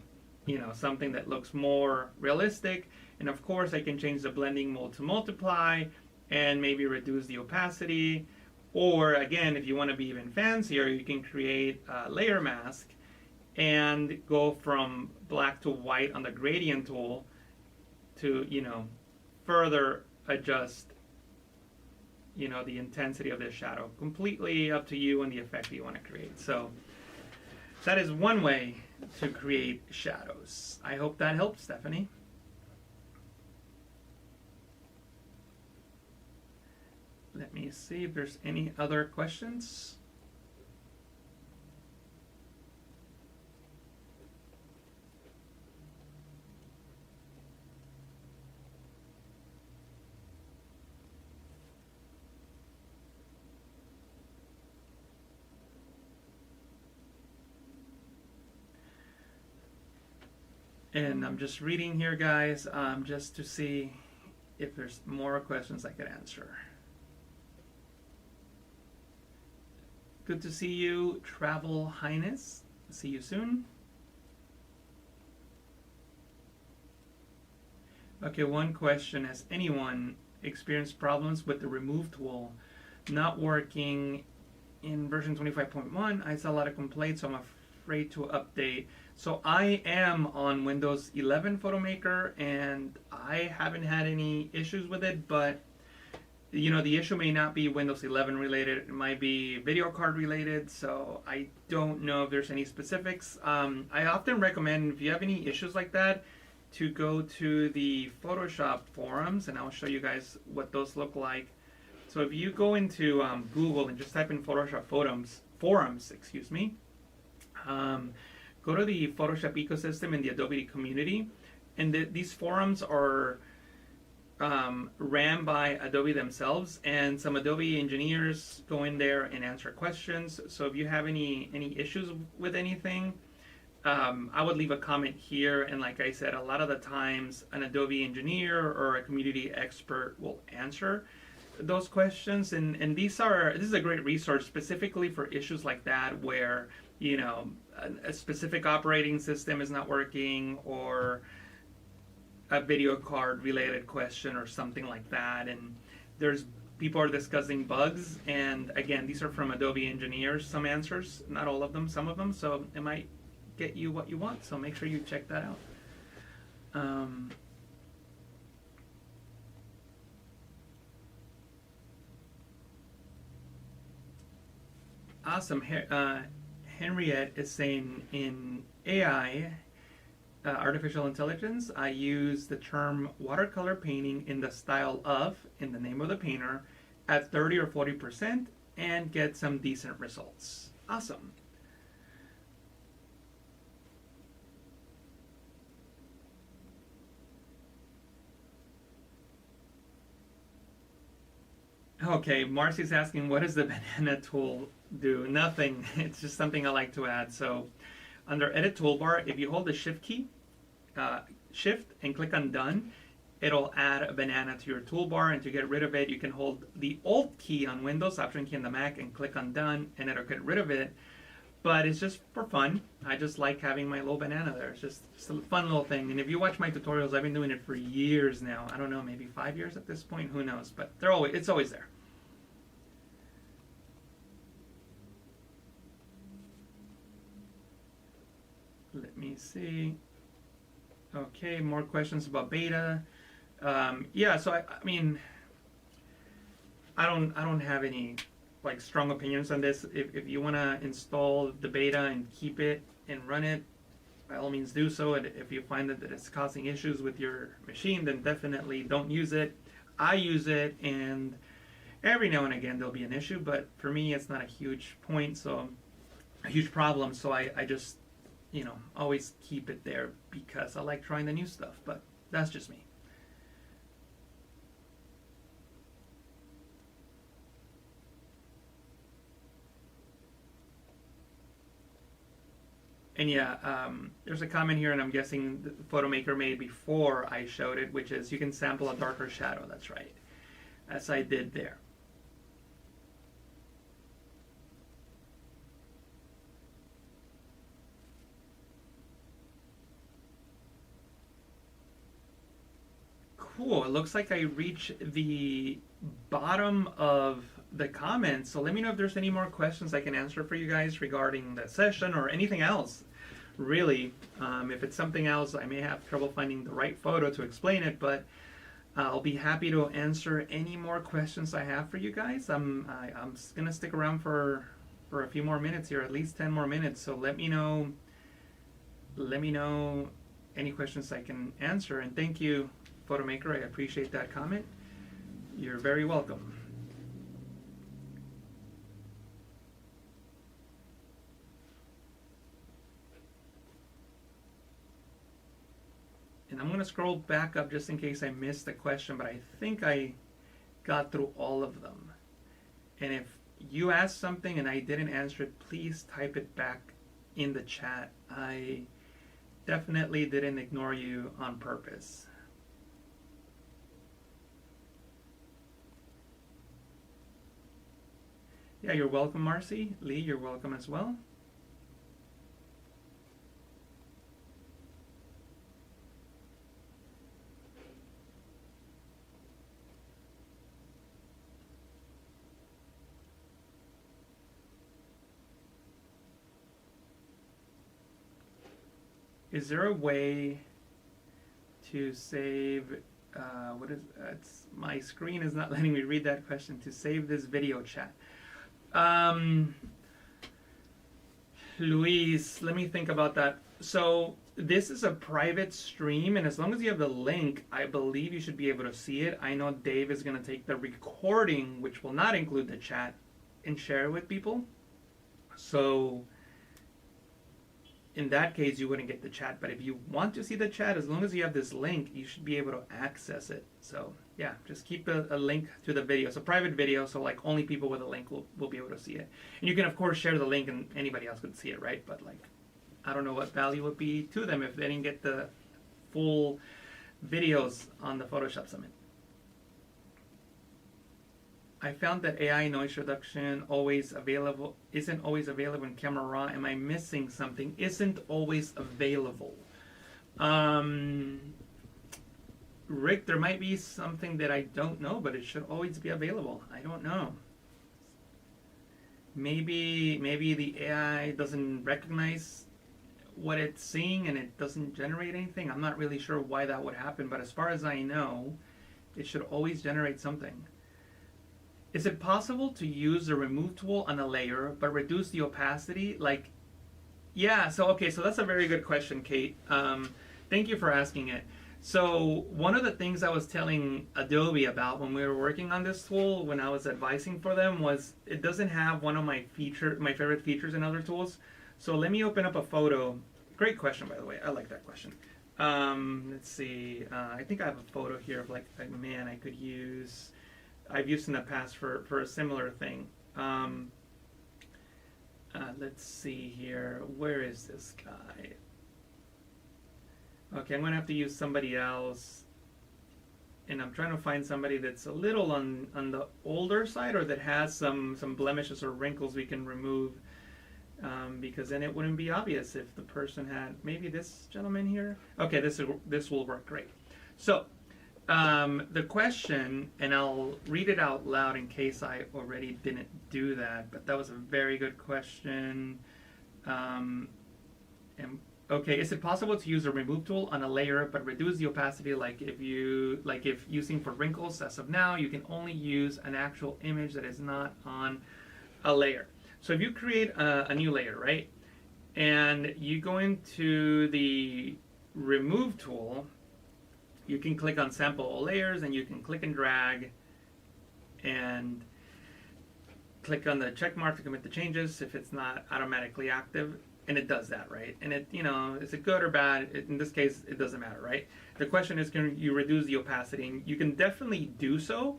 A: something that looks more realistic. And of course, I can change the blending mode to multiply and maybe reduce the opacity. Or again, if you want to be even fancier, you can create a layer mask and go from black to white on the gradient tool to, further adjust, the intensity of this shadow. Completely up to you and the effect that you want to create. So that is one way to create shadows. I hope that helps, Stephanie. Let me see if there's any other questions. And I'm just reading here, guys, just to see if there's more questions I could answer. Good to see you, Travel Highness. See you soon. Okay, one question. Has anyone experienced problems with the remove tool not working in version 25.1? I saw a lot of complaints, so I'm afraid to update. So I am on Windows 11 PhotoMaker, and I haven't had any issues with it, but the issue may not be Windows 11 related. It might be video card related, so I don't know if there's any specifics. I often recommend, if you have any issues like that, to go to the Photoshop forums, and I'll show you guys what those look like. So if you go into Google and just type in Photoshop forums, excuse me, go to the Photoshop ecosystem in the Adobe community, and these forums are ran by Adobe themselves, and some Adobe engineers go in there and answer questions. So if you have any issues with anything, I would leave a comment here, and like I said, a lot of the times an Adobe engineer or a community expert will answer those questions, and this is a great resource specifically for issues like that where a specific operating system is not working, or a video card related question or something like that, and people are discussing bugs, and again, these are from Adobe engineers, some answers, not all of them, some of them, so it might get you what you want, so make sure you check that out. Awesome. Henriette is saying, in AI, artificial intelligence, I use the term watercolor painting in the style of, in the name of the painter, at 30 or 40% and get some decent results. Awesome. Okay, Marcy's asking, what does the banana tool do? Nothing. It's just something I like to add. So under Edit Toolbar, if you hold the Shift key, Shift and click on Done, it'll add a banana to your toolbar. And to get rid of it, you can hold the Alt key on Windows, Option key on the Mac, and click on Done, and it'll get rid of it. but it's just for fun. I just like having my little banana there. It's just a fun little thing. And if you watch my tutorials, I've been doing it for years now. I don't know, maybe 5 years at this point. Who knows? But it's always there. Let me see. Okay, more questions about beta. Yeah, so I mean, I don't have any like strong opinions on this. If you want to install the beta and keep it and run it, by all means do so. And if you find that it's causing issues with your machine, then definitely don't use it. I use it, and every now and again there'll be an issue, but for me it's not a huge point, so a huge problem. So I just always keep it there because I like trying the new stuff. But that's just me. And yeah, there's a comment here, and I'm guessing the PhotoMaker made before I showed it, which is you can sample a darker shadow. That's right, as I did there. Cool. It looks like I reached the bottom of the comments. So let me know if there's any more questions I can answer for you guys regarding the session or anything else. Really, if it's something else, I may have trouble finding the right photo to explain it, but I'll be happy to answer any more questions I have for you guys. I'm gonna stick around for a few more minutes here, at least 10 more minutes. So let me know. Let me know any questions I can answer. And thank you, PhotoMaker. I appreciate that comment. You're very welcome. And I'm going to scroll back up just in case I missed a question, but I think I got through all of them. And if you asked something and I didn't answer it, please type it back in the chat. I definitely didn't ignore you on purpose. Yeah, you're welcome, Marcy. Lee, you're welcome as well. Is there a way to save, my screen is not letting me read that question, to save this video chat? Luis, let me think about that. So this is a private stream, and as long as you have the link, I believe you should be able to see it. I know Dave is going to take the recording, which will not include the chat, and share it with people. So in that case, you wouldn't get the chat. But if you want to see the chat, as long as you have this link, you should be able to access it. So yeah, just keep a link to the video. It's a private video, so like only people with a link will be able to see it. And you can of course share the link, and anybody else could see it, right? But like, I don't know what value would be to them if they didn't get the full videos on the Photoshop Summit. I found that AI noise reduction isn't always available in Camera Raw. Am I missing something? Isn't always available. Rick, there might be something that I don't know, but it should always be available. I don't know. Maybe the AI doesn't recognize what it's seeing and it doesn't generate anything. I'm not really sure why that would happen, but as far as I know, it should always generate something. Is it possible to use the remove tool on a layer but reduce the opacity? Like, yeah, so that's a very good question, Kate. Thank you for asking it. So one of the things I was telling Adobe about when we were working on this tool, when I was advising for them, was it doesn't have one of my favorite features in other tools. So let me open up a photo. Great question, by the way. I like that question. Let's see. I think I have a photo here of like a man I could use. I've used in the past for a similar thing. Let's see here. Where is this guy? Okay, I'm going to have to use somebody else. And I'm trying to find somebody that's a little on the older side or that has some blemishes or wrinkles we can remove. because then it wouldn't be obvious if the person had maybe this gentleman here. Okay, this will work great. So the question, and I'll read it out loud in case I already didn't do that, but that was a very good question. Okay, is it possible to use a remove tool on a layer but reduce the opacity like if using for wrinkles? As of now, you can only use an actual image that is not on a layer. So if you create a new layer, right, and you go into the remove tool, you can click on sample all layers and you can click and drag and click on the check mark to commit the changes if it's not automatically active, and it does that, right? And it, is it good or bad? In this case, it doesn't matter, right? The question is, can you reduce the opacity? And you can definitely do so,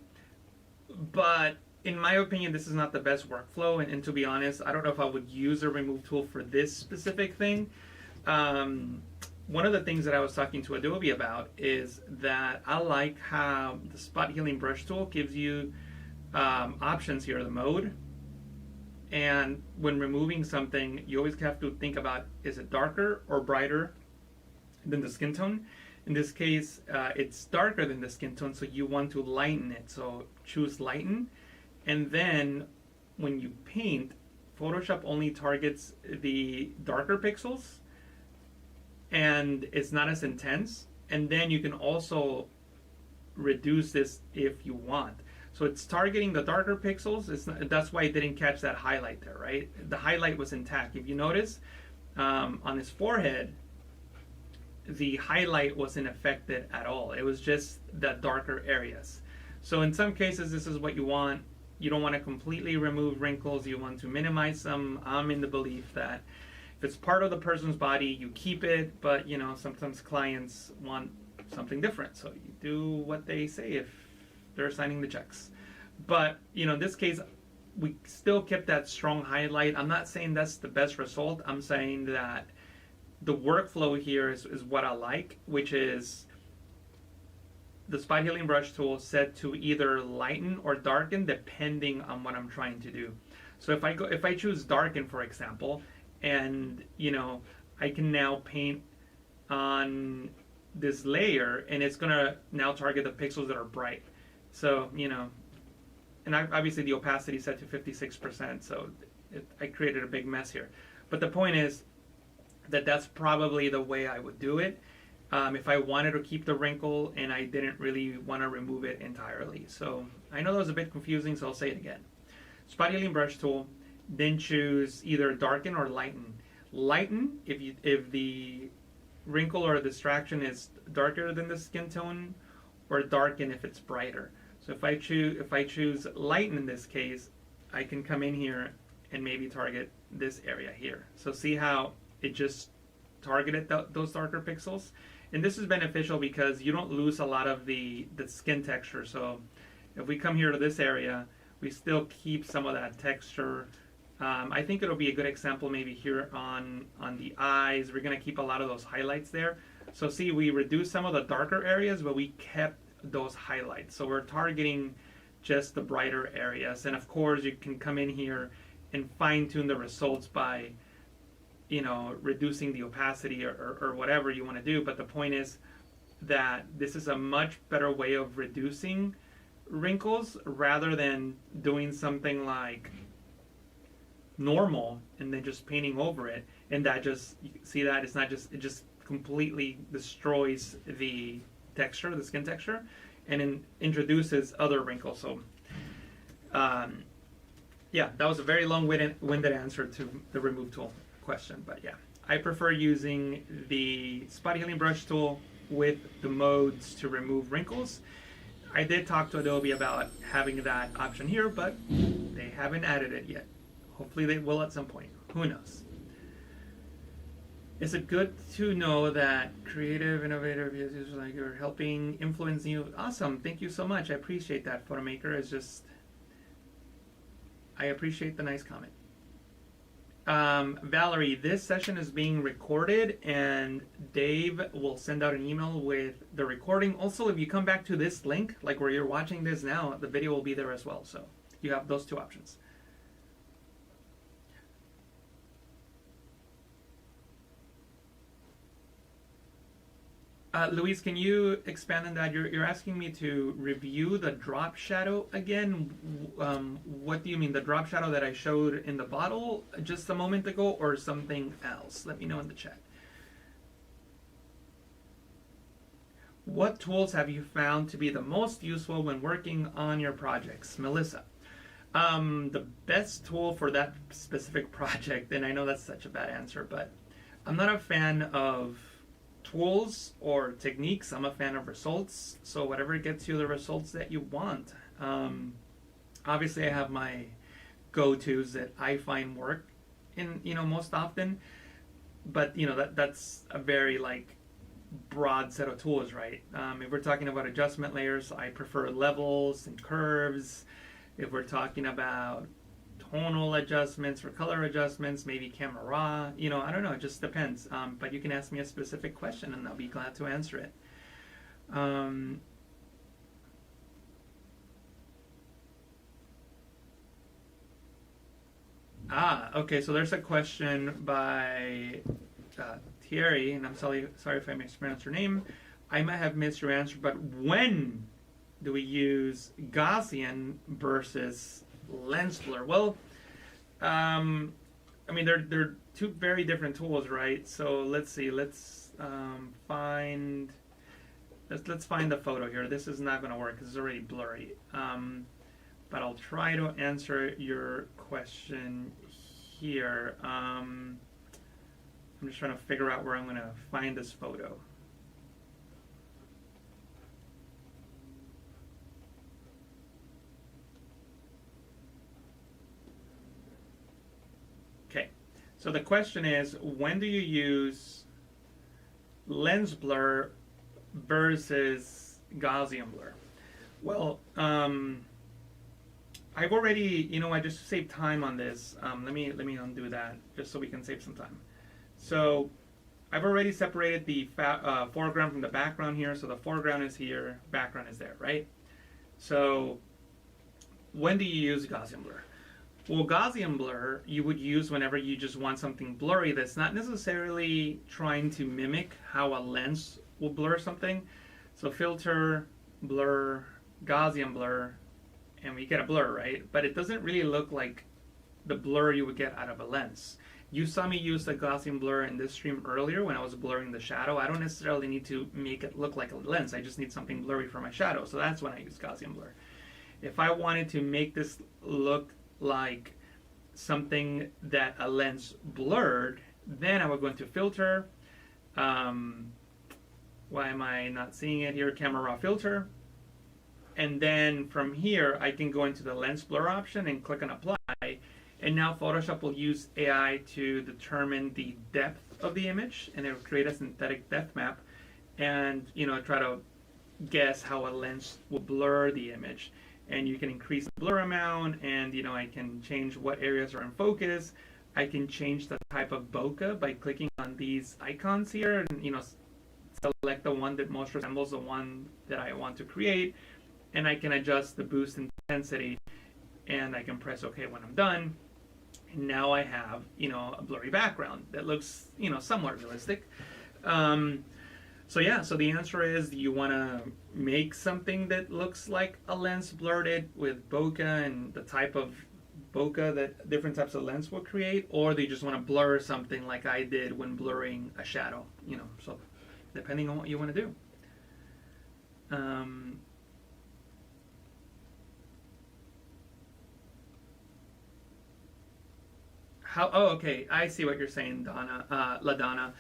A: but in my opinion, this is not the best workflow. And to be honest, I don't know if I would use a remove tool for this specific thing. One of the things that I was talking to Adobe about is that I like how the spot healing brush tool gives you options here, the mode. And when removing something, you always have to think about, is it darker or brighter than the skin tone? In this case, it's darker than the skin tone, so you want to lighten it. So choose lighten. And then when you paint, Photoshop only targets the darker pixels and it's not as intense. And then you can also reduce this if you want. So it's targeting the darker pixels. That's why it didn't catch that highlight there, right? The highlight was intact. If you notice, on his forehead, the highlight wasn't affected at all. It was just the darker areas. So in some cases, this is what you want. You don't want to completely remove wrinkles. You want to minimize them. I'm in the belief that if it's part of the person's body, you keep it. But sometimes clients want something different, so you do what they say if they're signing the checks. But in this case, we still kept that strong highlight. I'm not saying that's the best result. I'm saying that the workflow here is what I like, which is the spot healing brush tool set to either lighten or darken depending on what I'm trying to do. So if I choose darken, for example, and I can now paint on this layer and it's gonna now target the pixels that are bright. So, and obviously the opacity is set to 56%, so I created a big mess here. But the point is that that's probably the way I would do it if I wanted to keep the wrinkle and I didn't really want to remove it entirely. So I know that was a bit confusing, so I'll say it again. Spot healing brush tool, then choose either darken or lighten. Lighten if the wrinkle or distraction is darker than the skin tone, or darken if it's brighter. So if I choose lighten in this case, I can come in here and maybe target this area here. So see how it just targeted those darker pixels? And this is beneficial because you don't lose a lot of the skin texture. So if we come here to this area, we still keep some of that texture. I think it'll be a good example maybe here on the eyes. We're gonna keep a lot of those highlights there. So see, we reduced some of the darker areas, but we kept those highlights. So we're targeting just the brighter areas. And of course, you can come in here and fine tune the results by, reducing the opacity or whatever you want to do. But the point is that this is a much better way of reducing wrinkles rather than doing something like normal and then just painting over it. And that just, you see that it's not just, it just completely destroys the texture, the skin texture, and introduces other wrinkles. So yeah, that was a very long-winded answer to the remove tool question, but yeah, I prefer using the spot healing brush tool with the modes to remove wrinkles. I did talk to Adobe about having that option here, but they haven't added it yet. Hopefully they will at some point. Who knows? Is it good to know that creative, innovative users like you're helping influence you? Awesome. Thank you so much. I appreciate that, Photomaker. It's just, I appreciate the nice comment. Valerie, this session is being recorded and Dave will send out an email with the recording. Also, if you come back to this link, like where you're watching this now, the video will be there as well. So you have those two options. Luis, can you expand on that? You're asking me to review the drop shadow again. What do you mean? The drop shadow that I showed in the bottle just a moment ago, or something else? Let me know in the chat. What tools have you found to be the most useful when working on your projects? Melissa. The best tool for that specific project, and I know that's such a bad answer, but I'm not a fan of tools or techniques. I'm a fan of results. So whatever gets you the results that you want. Obviously, I have my go-tos that I find work in most often, but that's a very like broad set of tools, right? If we're talking about adjustment layers, I prefer levels and curves. If we're talking about tonal adjustments or color adjustments, maybe Camera Raw. I don't know. It just depends. But you can ask me a specific question, and I'll be glad to answer it. Okay. So there's a question by Thierry, and I'm sorry if I mispronounced your name. I might have missed your answer, but when do we use Gaussian versus lens blur? Well, I mean they're two very different tools, right? So let's see. Let's find the photo here. This is not going to work because it's already blurry. But I'll try to answer your question here. I'm just trying to figure out where I'm going to find this photo. Okay, so the question is, when do you use lens blur versus Gaussian blur? Well, I've already, I just saved time on this. Let me undo that just so we can save some time. So I've already separated the foreground from the background here. So the foreground is here, background is there, right? So when do you use Gaussian blur? Well, Gaussian blur you would use whenever you just want something blurry that's not necessarily trying to mimic how a lens will blur something. So filter, blur, Gaussian blur, and we get a blur, right? But it doesn't really look like the blur you would get out of a lens. You saw me use the Gaussian blur in this stream earlier when I was blurring the shadow. I don't necessarily need to make it look like a lens. I just need something blurry for my shadow. So that's when I use Gaussian blur. If I wanted to make this look like something that a lens blurred, then I would go into filter. Why am I not seeing it here? Camera Raw filter. And then from here, I can go into the lens blur option and click on apply. And now Photoshop will use AI to determine the depth of the image, and it will create a synthetic depth map and try to guess how a lens will blur the image. And you can increase the blur amount, and I can change what areas are in focus. I can change the type of bokeh by clicking on these icons here and select the one that most resembles the one that I want to create, and I can adjust the boost intensity, and I can press OK when I'm done. And now I have a blurry background that looks somewhat realistic. So the answer is, you want to make something that looks like a lens blurred it with bokeh and the type of bokeh that different types of lens will create, or do you just want to blur something like I did when blurring a shadow? So depending on what you want to do. Okay, I see what you're saying, Donna, LaDonna.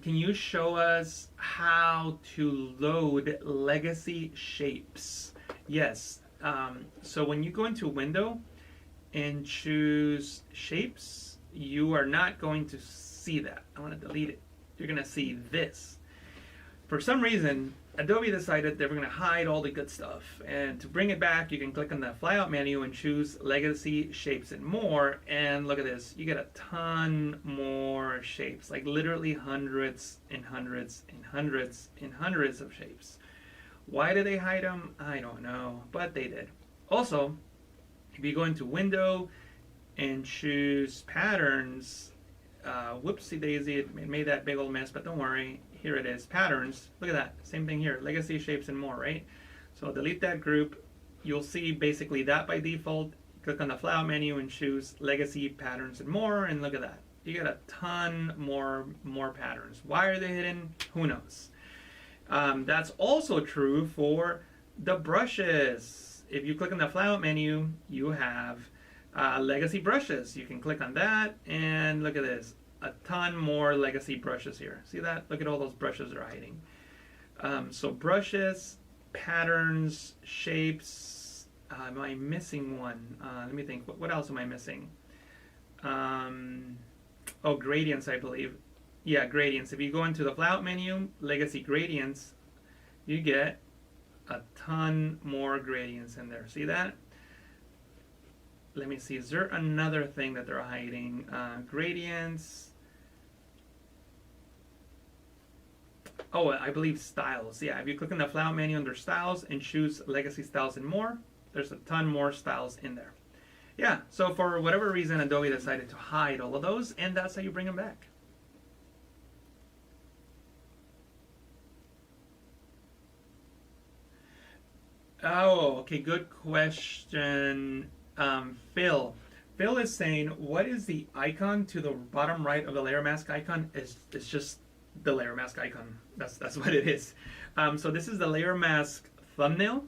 A: Can you show us how to load legacy shapes? Yes. So when you go into Window and choose Shapes, you are not going to see that. I want to delete it. You're going to see this. For some reason, Adobe decided they were going to hide all the good stuff. And to bring it back, you can click on the flyout menu and choose Legacy Shapes and More. And look at this. You get a ton more shapes, like literally hundreds and hundreds and hundreds and hundreds of shapes. Why did they hide them? I don't know, but they did. Also, if you go into Window and choose Patterns, whoopsie daisy, it made that big old mess, but don't worry. here it is, patterns. Look at that, same thing here, legacy, shapes, and more, right? So delete that group. You'll see basically that by default. Click on the flyout menu and choose legacy, patterns, and more, and look at that. You get a ton more patterns. Why are they hidden? Who knows? That's also true for the brushes. If you click on the flyout menu, you have legacy brushes. You can click on that, and look at this. A ton more legacy brushes here. See that? Look at all those brushes are hiding. So brushes, patterns, shapes. Am I missing one? Let me think. What else am I missing? Oh, gradients, I believe. Yeah, gradients. If you go into the flyout menu, legacy gradients, you get a ton more gradients in there. See that? Let me see. Is there another thing that they're hiding? Gradients. Oh, I believe styles. Yeah, if you click on the flyout menu under styles and choose legacy styles and more, there's a ton more styles in there. Yeah, so for whatever reason, Adobe decided to hide all of those, and that's how you bring them back. Oh, okay, good question. Phil. Phil is saying, what is the icon to the bottom right of the layer mask icon? It's just the layer mask icon. That's what it is. So this is the layer mask thumbnail.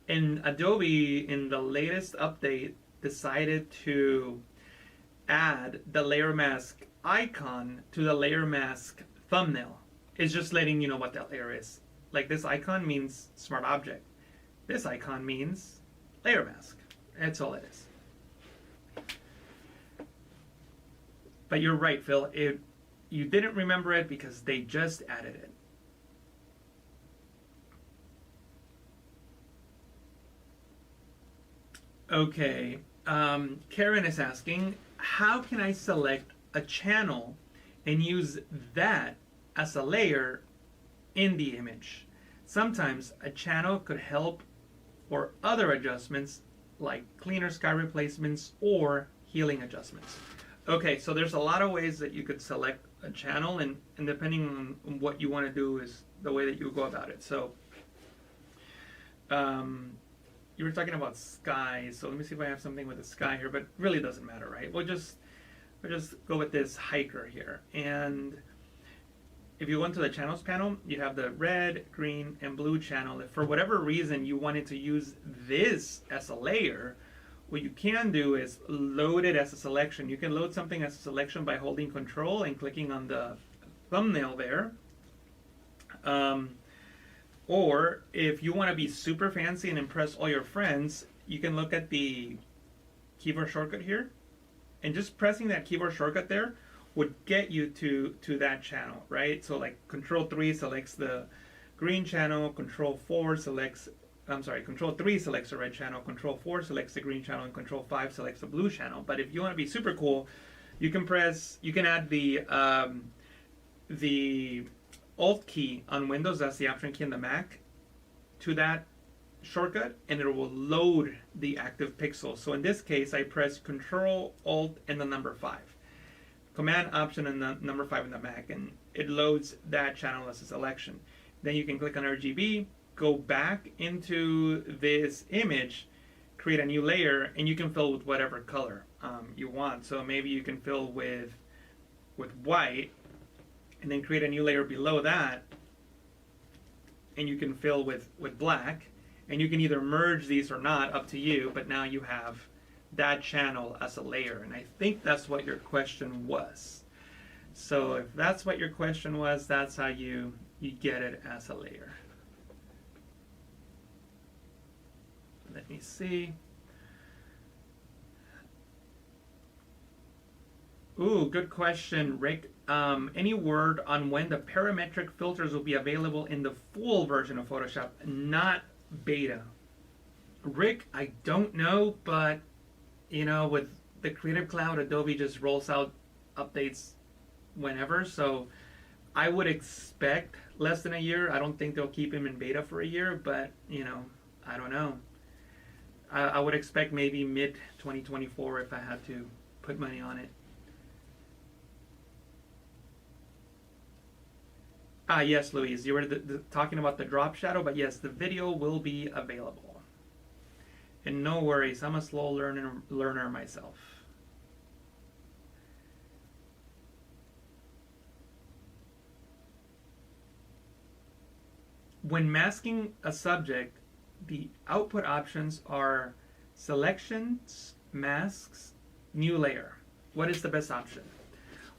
A: And Adobe, in the latest update, decided to add the layer mask icon to the layer mask thumbnail. It's just letting you know what that layer is. Like this icon means smart object. This icon means layer mask. That's all it is. But you're right, Phil. You didn't remember it because they just added it. Okay. Karen is asking, how can I select a channel and use that as a layer in the image? Sometimes a channel could help for other adjustments like cleaner sky replacements or healing adjustments. Okay, so there's a lot of ways that you could select a channel, and depending on what you want to do is the way that you go about it. So you were talking about sky, so let me see if I have something with the sky here, but it really doesn't matter, right? We'll just go with this hiker here. And if you go into the channels panel, you have the red, green, and blue channel. If for whatever reason you wanted to use this as a layer, what you can do is load it as a selection. You can load something as a selection by holding Control and clicking on the thumbnail there. Or if you want to be super fancy and impress all your friends, you can look at the keyboard shortcut here, and just pressing that keyboard shortcut there would get you to that channel, right? So like Control 3 selects the green channel, Control 3 selects the red channel, Control 4 selects the green channel, and Control 5 selects the blue channel. But if you want to be super cool, you can add the Alt key on Windows, that's the Option key on the Mac, to that shortcut, and it will load the active pixel. So in this case, I press Control, Alt, and the number 5. Command, Option, and the number 5 in the Mac, and it loads that channel as a selection. Then you can click on RGB, go back into this image, create a new layer, and you can fill with whatever color you want. So maybe you can fill with white, and then create a new layer below that, and you can fill with black, and you can either merge these or not, up to you, but now you have that channel as a layer. And I think that's what your question was. So if that's what your question was, that's how you get it as a layer. Let me see. Ooh, good question, Rick. Any word on when the parametric filters will be available in the full version of Photoshop, not beta? Rick, I don't know, but with the Creative Cloud, Adobe just rolls out updates whenever, so I would expect less than a year. I don't think they'll keep him in beta for a year, but I don't know. I would expect maybe mid 2024 if I had to put money on it. Yes, Louise, you were talking about the drop shadow, but yes, the video will be available. And no worries, I'm a slow learner myself. When masking a subject, the output options are selections, masks, new layer. What is the best option?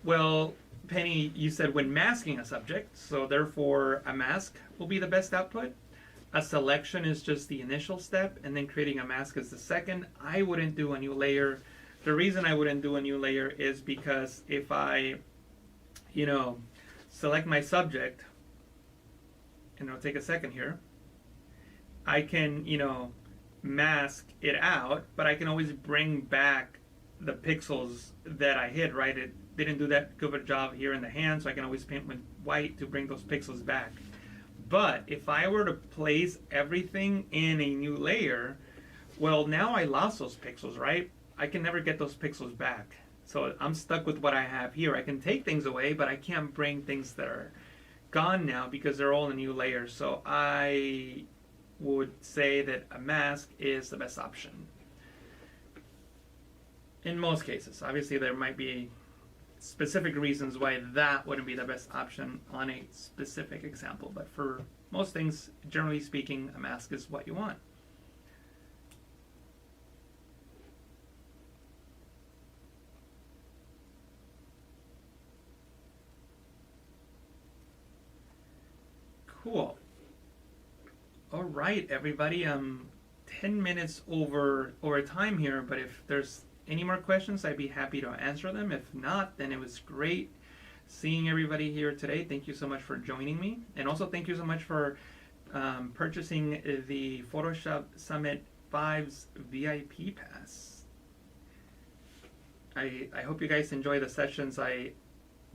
A: Well, Penny, you said when masking a subject, so therefore a mask will be the best output. A selection is just the initial step, and then creating a mask is the second. I wouldn't do a new layer. The reason I wouldn't do a new layer is because if I, you know, select my subject, and it'll take a second here, I can, mask it out, but I can always bring back the pixels that I hid, right? It didn't do that good of a job here in the hand, so I can always paint with white to bring those pixels back. But if I were to place everything in a new layer, well, now I lost those pixels, right? I can never get those pixels back. So I'm stuck with what I have here. I can take things away, but I can't bring things that are gone now because they're all in a new layer. So I would say that a mask is the best option. In most cases. Obviously, there might be specific reasons why that wouldn't be the best option on a specific example. But for most things, generally speaking, a mask is what you want. Cool. All right, everybody. 10 minutes over time here, but if there's any more questions, I'd be happy to answer them. If not, then it was great seeing everybody here today. Thank you so much for joining me, and also thank you so much for purchasing the Photoshop Summit 5's VIP pass. I hope you guys enjoy the sessions. I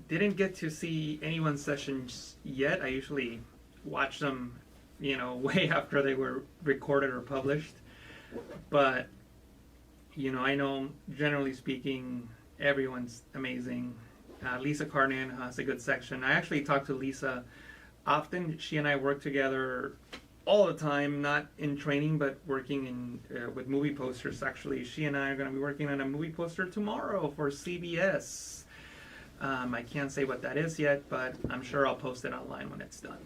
A: didn't get to see anyone's sessions yet. I usually watch them, way after they were recorded or published. But, I know, generally speaking, everyone's amazing. Lisa Carnan has a good section. I actually talk to Lisa often. She and I work together all the time, not in training, but working with movie posters. Actually, she and I are going to be working on a movie poster tomorrow for CBS. I can't say what that is yet, but I'm sure I'll post it online when it's done.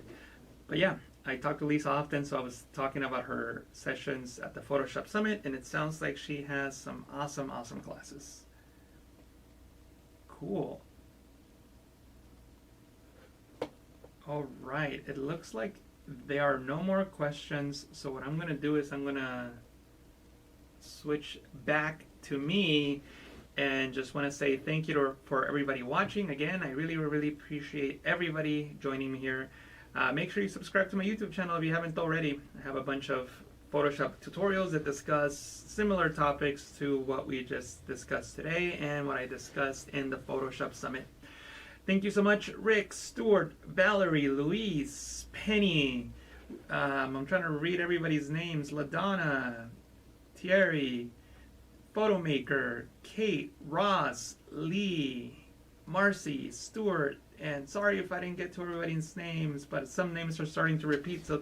A: But yeah, I talk to Lisa often, so I was talking about her sessions at the Photoshop Summit, and it sounds like she has some awesome, awesome classes. Cool. All right, it looks like there are no more questions, so what I'm going to do is I'm going to switch back to me and just want to say thank you for everybody watching. Again, I really, really appreciate everybody joining me here. Make sure you subscribe to my YouTube channel if you haven't already. I have a bunch of Photoshop tutorials that discuss similar topics to what we just discussed today and what I discussed in the Photoshop Summit. Thank you so much, Rick, Stuart, Valerie, Louise, Penny. I'm trying to read everybody's names. LaDonna, Thierry, Photomaker, Kate, Ross, Lee, Marcy, Stuart, and sorry if I didn't get to everybody's names, but some names are starting to repeat, so